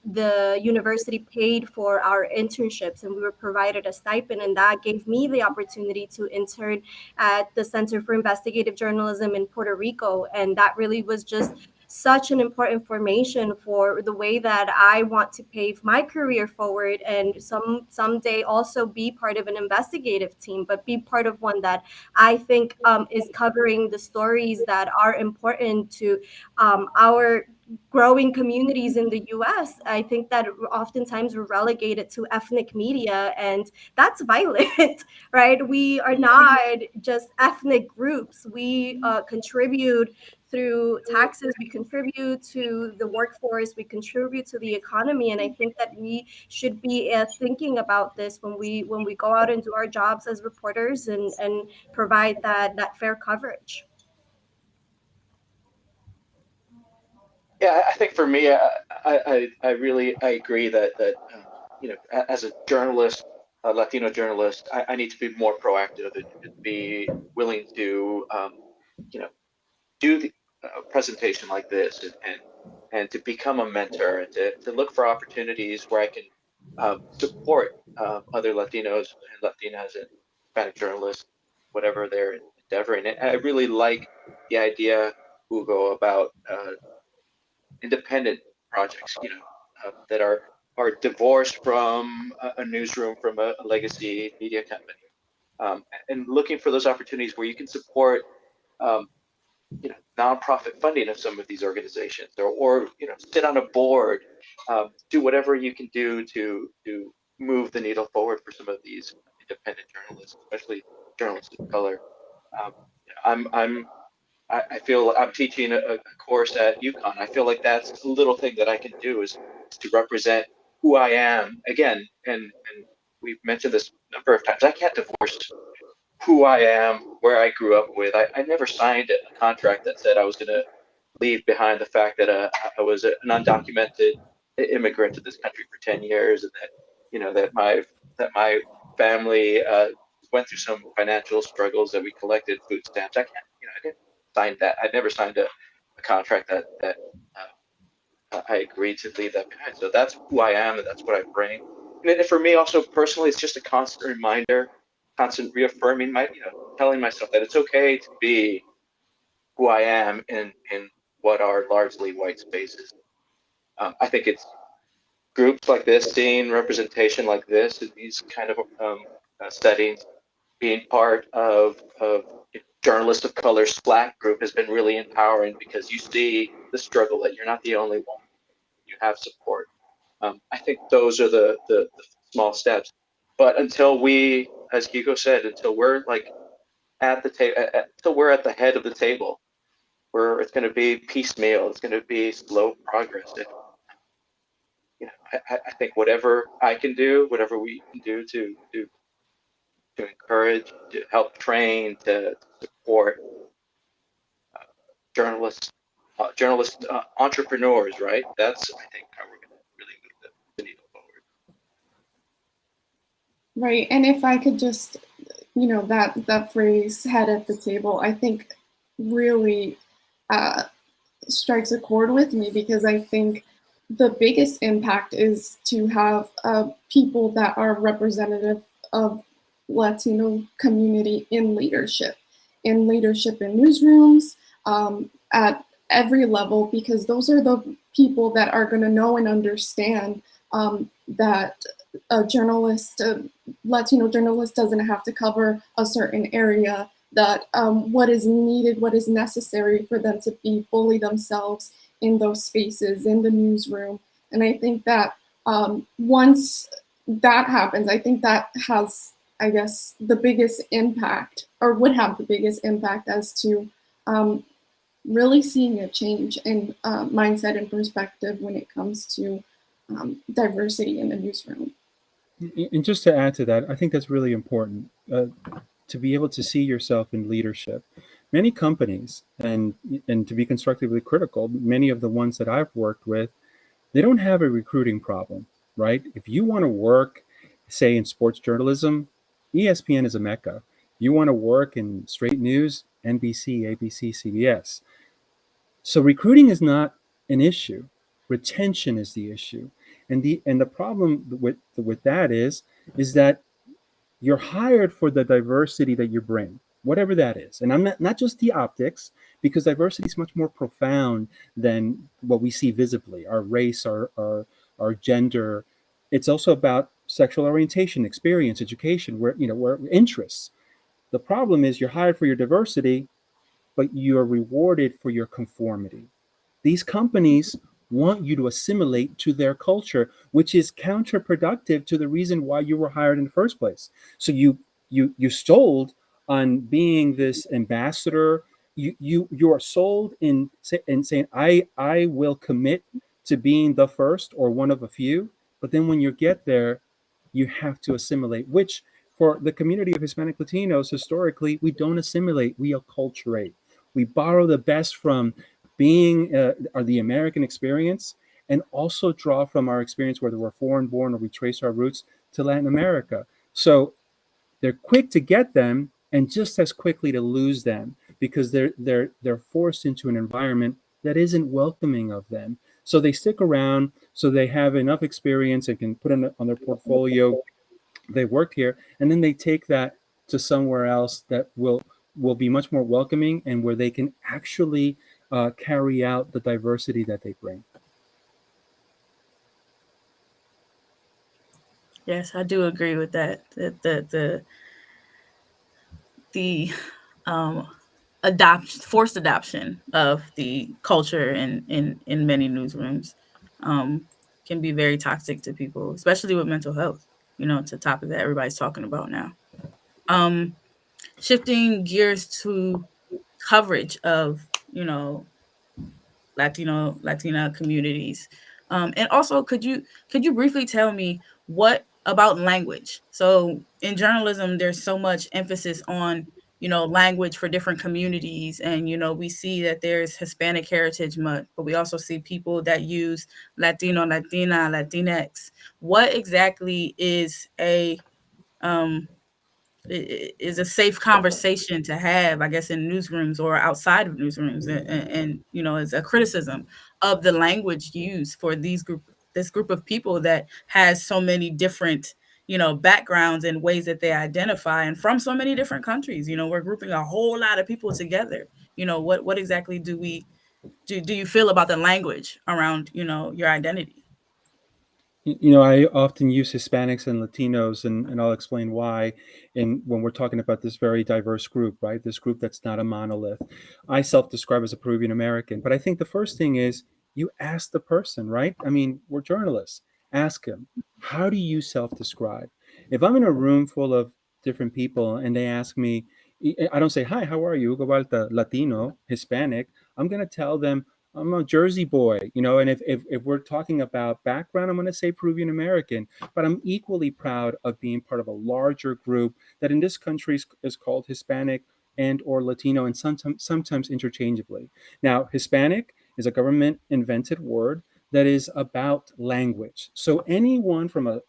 the university paid for our internships and we were provided a stipend, and that gave me the opportunity to intern at the Center for Investigative Journalism in Puerto Rico. And that really was just such an important formation for the way that I want to pave my career forward, and someday also be part of an investigative team, but be part of one that I think is covering the stories that are important to our growing communities in the US. I think that oftentimes we're relegated to ethnic media, and that's violent, right? We are not just ethnic groups. We contribute through taxes, we contribute to the workforce, we contribute to the economy, and I think that we should be thinking about this when we go out and do our jobs as reporters and provide that fair coverage. Yeah, I think for me, I really agree that as a journalist, a Latino journalist, I need to be more proactive and be willing to do the presentation like this, and to become a mentor, and to look for opportunities where I can support other Latinos and Latinas and Hispanic journalists, whatever they're endeavoring. And I really like the idea, Hugo, about independent projects, that are divorced from a newsroom, from a legacy media company, and looking for those opportunities where you can support nonprofit funding of some of these organizations, or sit on a board, do whatever you can do to move the needle forward for some of these independent journalists, especially journalists of color. I feel I'm teaching a course at UConn. I feel like that's a little thing that I can do, is to represent who I am again. And we've mentioned this a number of times. I can't divorce who I am, where I grew up with. I never signed a contract that said I was going to leave behind the fact that I was an undocumented immigrant to this country for 10 years, and that that my family went through some financial struggles that we collected food stamps. I can't, I didn't sign that. I never signed a contract that I agreed to leave that behind. So that's who I am, and that's what I bring. And for me, also personally, it's just a constant reminder, constant reaffirming telling myself that it's okay to be who I am in what are largely white spaces. I think it's groups like this, seeing representation like this in these kind of settings, being part of journalists of color Slack group has been really empowering, because you see the struggle, that you're not the only one. You have support. I think those are the small steps. But until we, as Hugo said, until we're like at the table, until we're at the head of the table, where it's going to be piecemeal, it's going to be slow progress. I think whatever I can do, whatever we can do to encourage, to help train, to support journalists, entrepreneurs, right? That's, I think, how we're going to really move the needle forward. Right. And if I could just, that phrase, head at the table, I think really strikes a chord with me, because I think the biggest impact is to have people that are representative of Latino community in leadership in newsrooms, at every level, because those are the people that are going to know and understand that a journalist, a Latino journalist, doesn't have to cover a certain area, that what is needed, what is necessary for them to be fully themselves in those spaces, in the newsroom. And I think that once that happens, I think that has, I guess, the biggest impact, or would have the biggest impact, as to really seeing a change in mindset and perspective when it comes to diversity in the newsroom. And just to add to that, I think that's really important, to be able to see yourself in leadership. Many companies, and to be constructively critical, many of the ones that I've worked with, they don't have a recruiting problem, right? If you want to work, say, in sports journalism, ESPN is a mecca. You want to work in straight news, NBC, ABC, CBS. So recruiting is not an issue. Retention is the issue. And the problem with that is that you're hired for the diversity that you bring, whatever that is. And I'm not just the optics, because diversity is much more profound than what we see visibly, our race, our gender. It's also about sexual orientation, experience, education, where interests. The problem is you're hired for your diversity, but you are rewarded for your conformity. These companies want you to assimilate to their culture, which is counterproductive to the reason why you were hired in the first place. So you sold on being this ambassador. You are sold in saying, I will commit to being the first or one of a few. But then when you get there, you have to assimilate, which for the community of Hispanic Latinos, historically, we don't assimilate, we acculturate. We borrow the best from being the American experience, and also draw from our experience, whether we're foreign born or we trace our roots to Latin America. So they're quick to get them, and just as quickly to lose them, because they're forced into an environment that isn't welcoming of them. So they stick around, so they have enough experience and can put on their portfolio. They worked here, and then they take that to somewhere else that will be much more welcoming, and where they can actually carry out the diversity that they bring. Yes, I do agree with that. The forced adoption of the culture in many newsrooms can be very toxic to people, especially with mental health. It's a topic that everybody's talking about now. Shifting gears to coverage of Latina communities, and also could you briefly tell me what about language? So in journalism, there's so much emphasis on language for different communities, and we see that there's Hispanic Heritage Month, but we also see people that use Latino, Latina, Latinx. What exactly is a is a safe conversation to have, I guess, in newsrooms or outside of newsrooms, and is a criticism of the language used for this group of people that has so many different backgrounds and ways that they identify, and from so many different countries. We're grouping a whole lot of people together. What exactly do you feel about the language around your identity? I often use Hispanics and Latinos, and I'll explain why. And when we're talking about this very diverse group, right? This group that's not a monolith. I self-describe as a Peruvian American, but I think the first thing is you ask the person, right? I mean, we're journalists. Ask them, how do you self-describe? If I'm in a room full of different people and they ask me, I don't say, hi, how are you? Go about the Latino, Hispanic. I'm going to tell them, I'm a Jersey boy, and if we're talking about background, I'm going to say Peruvian American, but I'm equally proud of being part of a larger group that in this country is called Hispanic and or Latino, and sometimes interchangeably. Now, Hispanic is a government invented word that is about language. So anyone from a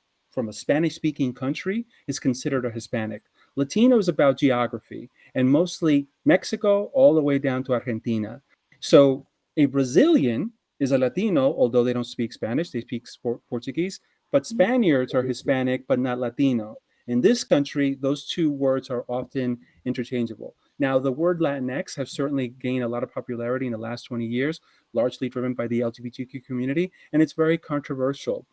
Spanish speaking country is considered a Hispanic. Latino is about geography and mostly Mexico all the way down to Argentina. So a Brazilian is a Latino, although they don't speak Spanish, they speak Portuguese, but Spaniards are Hispanic, but not Latino. In this country, those two words are often interchangeable. Now, the word Latinx has certainly gained a lot of popularity in the last 20 years, largely driven by the LGBTQ community, and it's very controversial.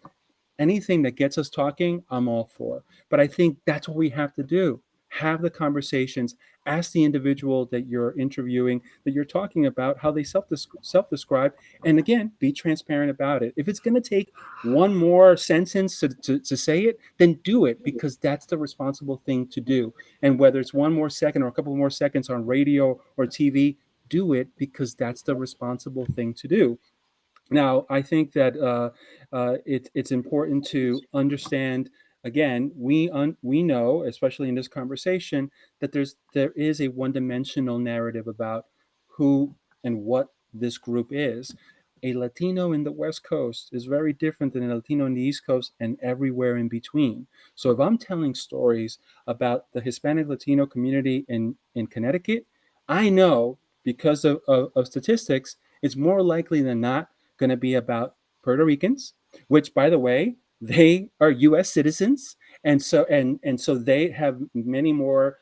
Anything that gets us talking, I'm all for. But I think that's what we have to do. Have the conversations, ask the individual that you're interviewing, that you're talking about, how they self-describe, and again, be transparent about it. If it's going to take one more sentence to say it, then do it, because that's the responsible thing to do. And whether it's one more second or a couple more seconds on radio or TV, do it, because that's the responsible thing to do. Now, I think that it's important to understand. Again, we know, especially in this conversation, that there is a one-dimensional narrative about who and what this group is. A Latino in the West Coast is very different than a Latino in the East Coast and everywhere in between. So if I'm telling stories about the Hispanic Latino community in Connecticut, I know, because of statistics, it's more likely than not going to be about Puerto Ricans, which, by the way, they are U.S. citizens, and so they have many more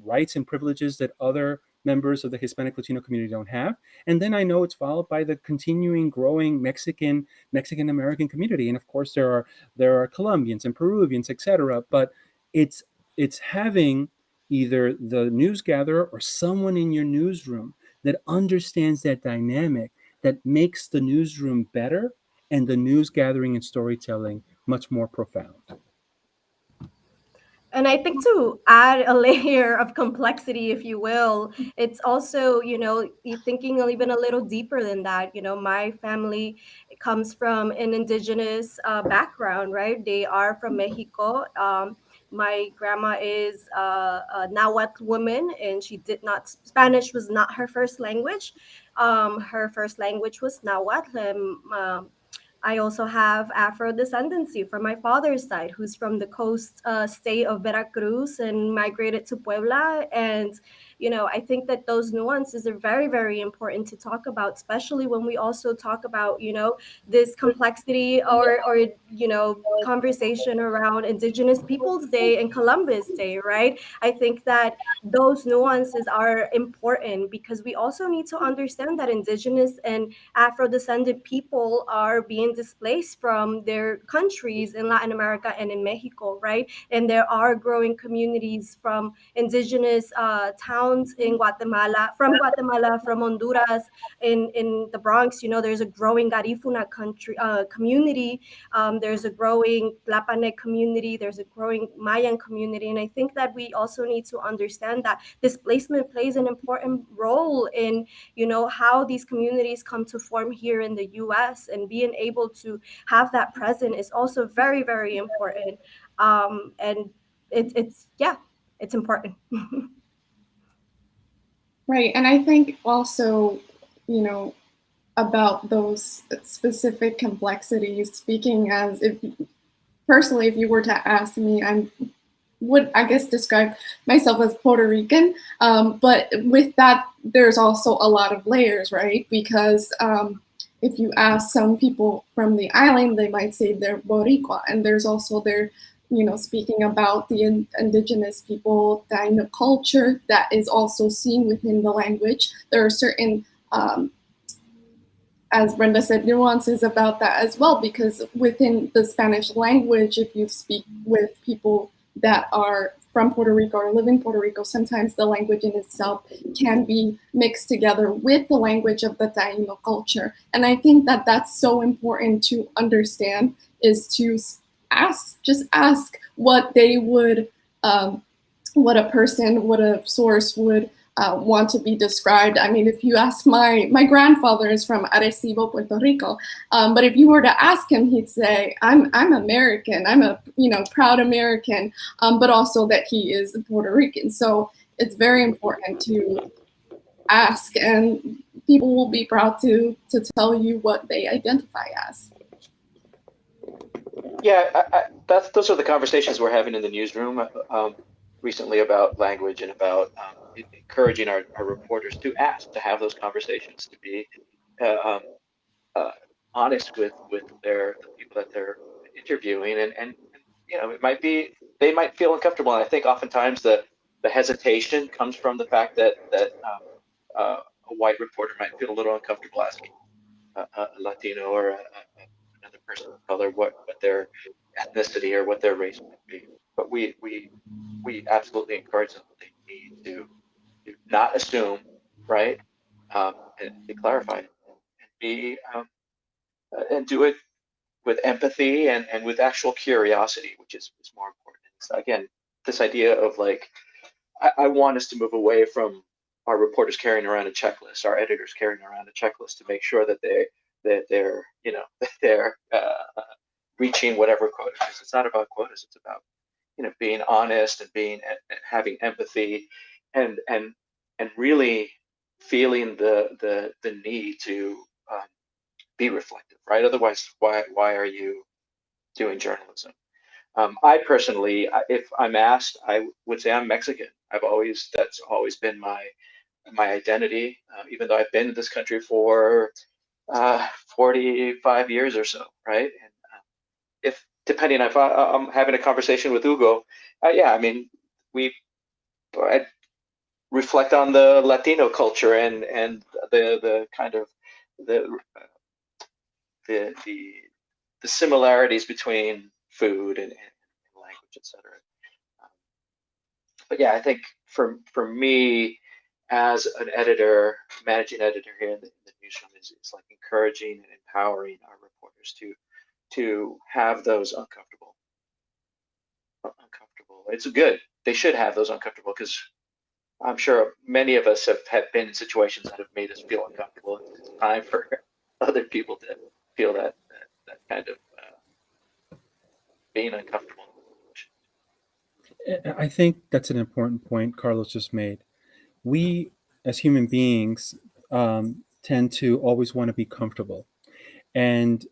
rights and privileges that other members of the Hispanic Latino community don't have. And then I know it's followed by the continuing growing Mexican American community, and of course there are Colombians and Peruvians, etc. But it's having either the news gatherer or someone in your newsroom that understands that dynamic, that makes the newsroom better and the news gathering and storytelling much more profound. And I think to add a layer of complexity, if you will, it's also, thinking even a little deeper than that. My family comes from an indigenous background, right? They are from Mexico. My grandma is a Nahuatl woman, and Spanish was not her first language. Her first language was Nahuatl. And, I also have Afro descendancy from my father's side, who's from the coast state of Veracruz and migrated to Puebla. And, I think that those nuances are very, very important to talk about, especially when we also talk about, this complexity or conversation around Indigenous Peoples Day and Columbus Day, right? I think that those nuances are important because we also need to understand that Indigenous and Afro-descendant people are being displaced from their countries in Latin America and in Mexico, right? And there are growing communities from indigenous towns in Guatemala, from Honduras, in the Bronx. There's a growing Garifuna community. There's a growing Tlapanec community. There's a growing Mayan community. And I think that we also need to understand that displacement plays an important role in how these communities come to form here in the US, and being able to have that present is also very, very important. And it's important. Right. And I think also, about those specific complexities, speaking as if personally, if you were to ask me, I'm would, I guess, describe myself as Puerto Rican. But with that, there's also a lot of layers, right? Because if you ask some people from the island, they might say they're Boricua, and there's also their, speaking about the indigenous people, Taino culture that is also seen within the language. There are certain as Brenda said, nuances about that as well, because within the Spanish language, if you speak with people that are from Puerto Rico or live in Puerto Rico, sometimes the language in itself can be mixed together with the language of the Taino culture. And I think that that's so important to understand, is to just ask what they would, what a source would want to be described. I mean, if you ask my grandfather is from Arecibo, Puerto Rico, but if you were to ask him, he'd say, I'm American. I'm a proud American, but also that he is Puerto Rican. So it's very important to ask, and people will be proud to tell you what they identify as. Yeah, those are the conversations we're having in the newsroom recently about language and about encouraging our reporters to ask, to have those conversations, to be honest with the people that they're interviewing, and it might be they might feel uncomfortable. And I think oftentimes the hesitation comes from the fact that a white reporter might feel a little uncomfortable asking a Latino or another person of color what their ethnicity or what their race might be. But we absolutely encourage them. They need to not assume, right, and to clarify and be and do it with empathy and with actual curiosity, which is more important. So again, this idea of like, I want us to move away from our reporters carrying around a checklist, our editors carrying around a checklist to make sure that they're that they're reaching whatever quota. Because it's not about quotas; it's about being honest and having empathy, and really feeling the need to be reflective, right? Otherwise, why are you doing journalism? I personally, if I'm asked, I would say I'm Mexican. That's always been my identity, even though I've been in this country for 45 years or so, right? And if depending if I'm having a conversation with Hugo, yeah, I mean, I reflect on the Latino culture and the kind of the the similarities between food and language, etc. But yeah, I think for me as an editor, managing editor here in the newsroom is like encouraging and empowering our reporters to have those uncomfortable. It's good. They should have those uncomfortable, because I'm sure many of us have been in situations that have made us feel uncomfortable. It's time for other people to feel that kind of being uncomfortable. I think that's an important point Carlos just made. We, as human beings, tend to always want to be comfortable, and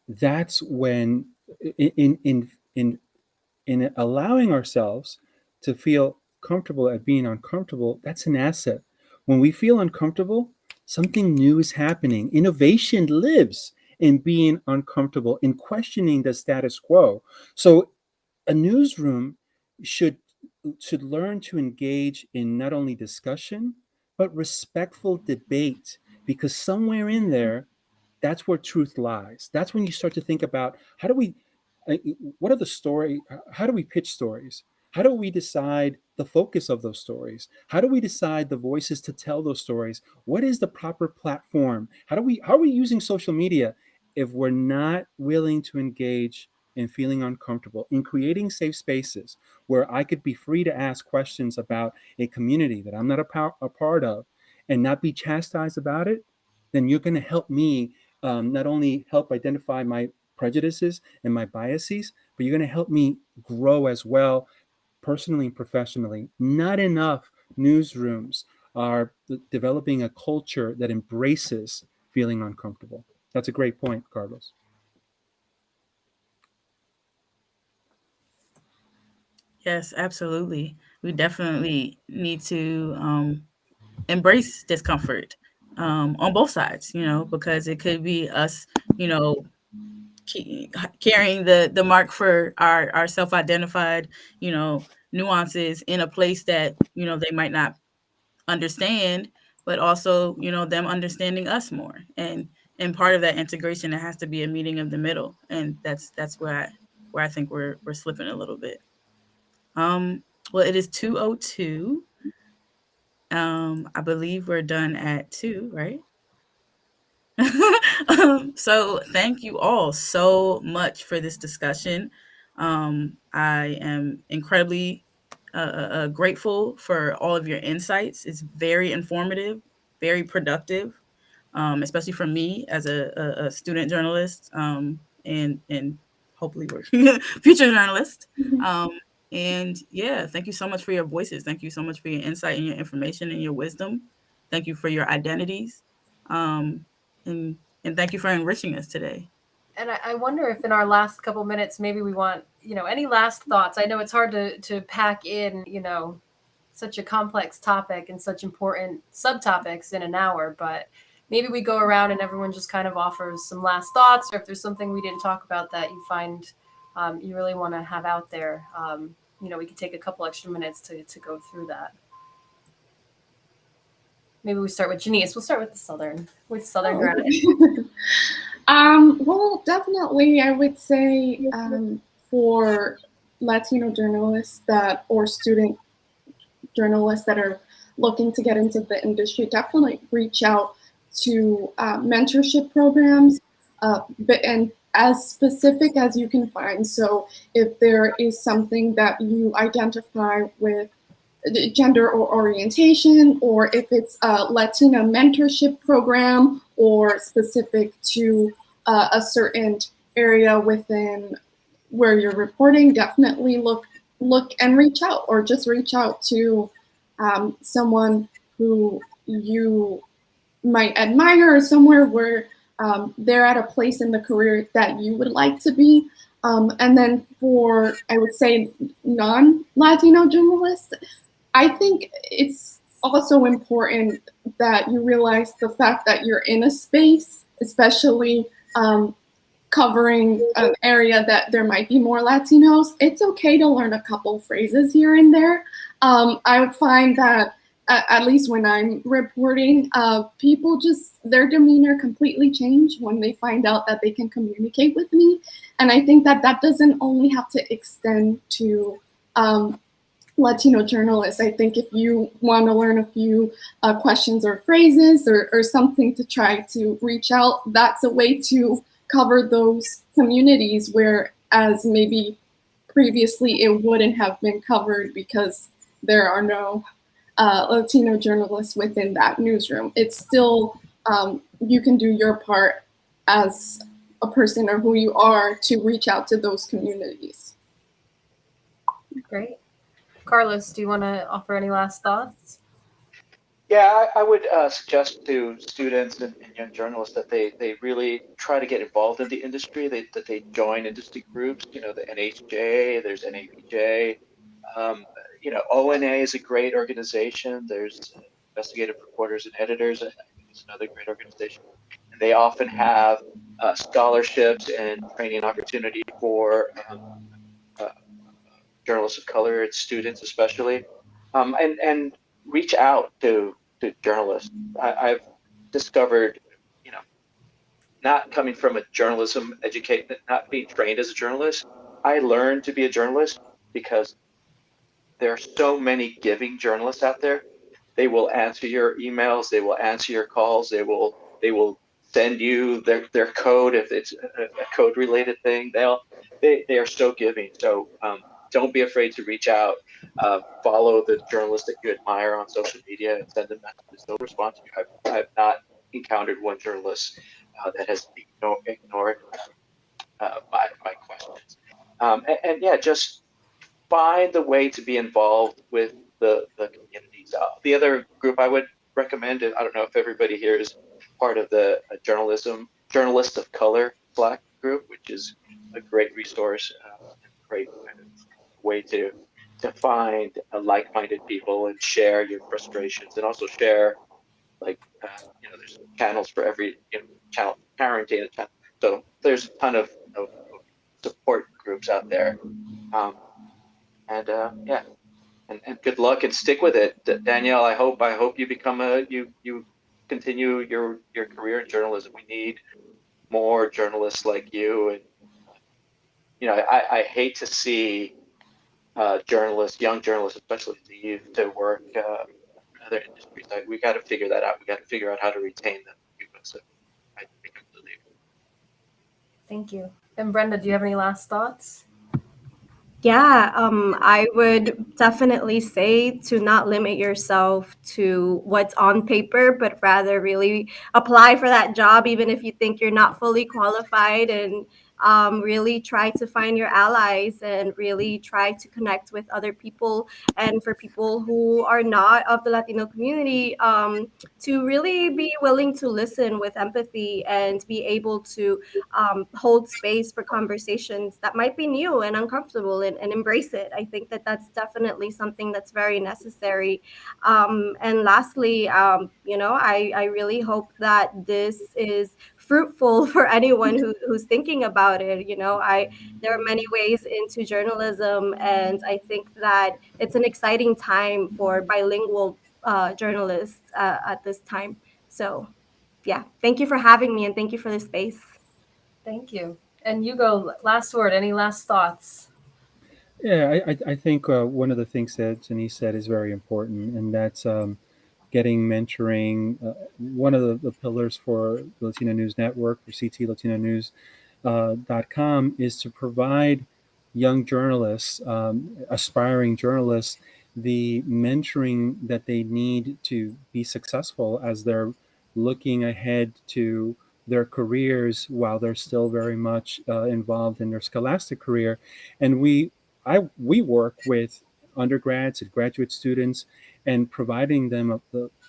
that's when, in allowing ourselves to feel comfortable at being uncomfortable, that's an asset. When we feel uncomfortable, something new is happening. Innovation lives in being uncomfortable, in questioning the status quo. So a newsroom should learn to engage in not only discussion, but respectful debate, because somewhere in there, that's where truth lies. That's when you start to think about, what are the story? How do we pitch stories? How do we decide the focus of those stories? How do we decide the voices to tell those stories? What is the proper platform? How are we using social media if we're not willing to engage in feeling uncomfortable, in creating safe spaces where I could be free to ask questions about a community that I'm not a part of and not be chastised about it? Then you're going to help me not only help identify my prejudices and my biases, but you're going to help me grow as well, personally and professionally. Not enough newsrooms are developing a culture that embraces feeling uncomfortable. That's a great point, Carlos. Yes, absolutely. We definitely need to embrace discomfort on both sides, because it could be us, you know, carrying the mark for our self-identified, nuances in a place that, they might not understand, but also, them understanding us more. And part of that integration, it has to be a meeting of the middle. And that's where I think we're slipping a little bit. Well, it is 2:02. I believe we're done at 2, right? So thank you all so much for this discussion. I am incredibly grateful for all of your insights. It's very informative, very productive, especially for me as a student journalist, and hopefully we're future journalist. Um, and yeah, thank you so much for your voices. Thank you so much for your insight and your information and your wisdom. Thank you for your identities. Um, and and thank you for enriching us today. And I wonder if in our last couple minutes, maybe we want, any last thoughts. I know it's hard to pack in, such a complex topic and such important subtopics in an hour, but maybe we go around and everyone just kind of offers some last thoughts, or if there's something we didn't talk about that you find you really want to have out there. We could take a couple extra minutes to go through that. Maybe we start with Janice. We'll start with Southern Oh, gratitude. well, definitely, I would say for Latino journalists or student journalists that are looking to get into the industry, definitely reach out to mentorship programs, and as specific as you can find. So if there is something that you identify with gender or orientation, or if it's a Latina mentorship program or specific to a certain area within where you're reporting, definitely look and reach out, or just reach out to someone who you might admire, or somewhere where they're at a place in the career that you would like to be. And then for, I would say, non-Latino journalists, I think it's also important that you realize the fact that you're in a space, especially covering an area that there might be more Latinos. It's okay to learn a couple phrases here and there. I would find that at least when I'm reporting, people just, their demeanor completely change when they find out that they can communicate with me. And I think that that doesn't only have to extend to Latino journalists. I think if you want to learn a few questions or phrases, or something to try to reach out, that's a way to cover those communities, whereas maybe previously it wouldn't have been covered because there are no Latino journalists within that newsroom. It's still, you can do your part as a person or who you are to reach out to those communities. Great. Carlos, do you want to offer any last thoughts? Yeah, I would suggest to students and young journalists that they really try to get involved in the industry, that they join industry groups, the NHJ, there's NAPJ, ONA is a great organization. There's investigative reporters and editors, I think it's another great organization. And they often have scholarships and training opportunity for uh, journalists of color and students especially, and reach out to journalists. I've discovered, you know, not coming from a journalism education, not being trained as a journalist, I learned to be a journalist because there are so many giving journalists out there. They will answer your emails, they will answer your calls, they will send you their code if it's a code related thing. They are so giving. So don't be afraid to reach out. Follow the journalists that you admire on social media and send them messages. They'll respond to you. I've not encountered one journalist that has ignored my questions. And yeah, just find a way to be involved with the communities. The other group I would recommend, I don't know if everybody here is part of the Journalists of Color Slack group, which is a great resource, and great kind of way to to find like-minded people and share your frustrations, and also share, like, there's channels for every, channel parenting, so there's a ton of support groups out there. And yeah, and good luck and stick with it, Danielle. I hope you become you continue your career in journalism. We need more journalists like you. And I hate to see journalists, young journalists especially, leave to work in other industries. We got to figure that out. We got to figure out how to retain them. So I completely agree. Thank you. And Brenda, do you have any last thoughts? Yeah, I would definitely say to not limit yourself to what's on paper, but rather really apply for that job, even if you think you're not fully qualified, and really try to find your allies and really try to connect with other people. And for people who are not of the Latino community, to really be willing to listen with empathy and be able to hold space for conversations that might be new and uncomfortable, and embrace it. I think that that's definitely something that's very necessary. And lastly, I really hope that this is fruitful for anyone who's thinking about it. There are many ways into journalism, and I think that it's an exciting time for bilingual journalists at this time. So, yeah, thank you for having me, and thank you for the space. Thank you. And Hugo, last word. Any last thoughts? Yeah, I think one of the things that Janice said is very important, and that's getting mentoring. One of the pillars for the Latino News Network, for CT Latino News, .com, is to provide young journalists, aspiring journalists, the mentoring that they need to be successful as they're looking ahead to their careers while they're still very much involved in their scholastic career. And we work with undergrads and graduate students and providing them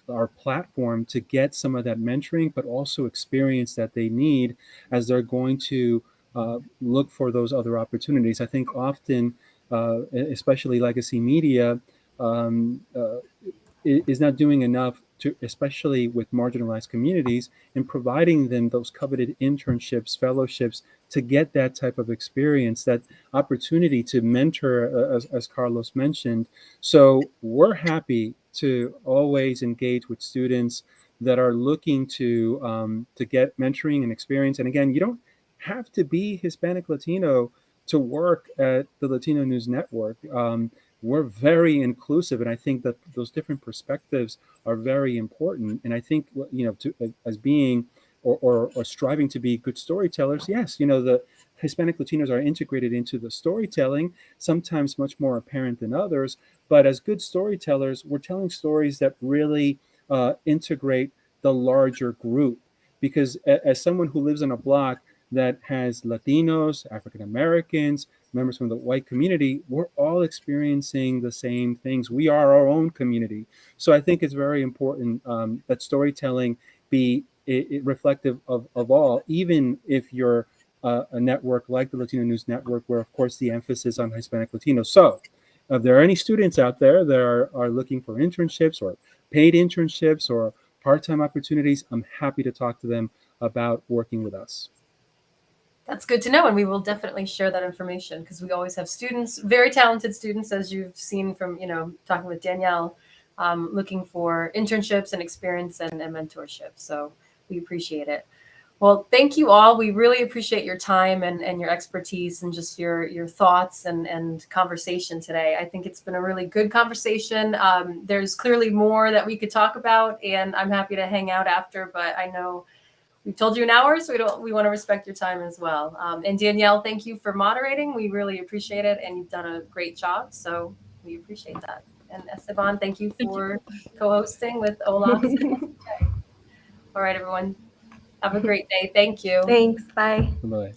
our platform to get some of that mentoring, but also experience that they need as they're going to look for those other opportunities. I think often, especially legacy media, um, uh, is not doing enough to, especially with marginalized communities, in providing them those coveted internships, fellowships, to get that type of experience, that opportunity to mentor, as Carlos mentioned. So we're happy to always engage with students that are looking to get mentoring and experience. And again, you don't have to be Hispanic Latino to work at the Latino News Network. We're very inclusive, and I think that those different perspectives are very important. And I think, as being or striving to be good storytellers, yes, the Hispanic Latinos are integrated into the storytelling, sometimes much more apparent than others. But as good storytellers, we're telling stories that really integrate the larger group. Because as someone who lives in a block that has Latinos, African Americans, members from the white community, we're all experiencing the same things. We are our own community. So I think it's very important that storytelling be reflective of all, even if you're a network like the Latino News Network, where, of course, the emphasis on Hispanic Latinos. So if there are any students out there that are looking for internships or paid internships or part-time opportunities, I'm happy to talk to them about working with us. That's good to know, and we will definitely share that information, because we always have students, very talented students, as you've seen from talking with Danielle, looking for internships and experience and mentorship. So we appreciate it. Well, thank you all. We really appreciate your time and your expertise and just your thoughts and conversation today. I think it's been a really good conversation. There's clearly more that we could talk about, and I'm happy to hang out after, but I know we've told you an hour, so we want to respect your time as well. And Danielle, thank you for moderating. We really appreciate it, and you've done a great job, so we appreciate that. And Esteban, thank you for co-hosting with Olas. All right, everyone. Have a great day. Thank you. Thanks. Bye. Bye.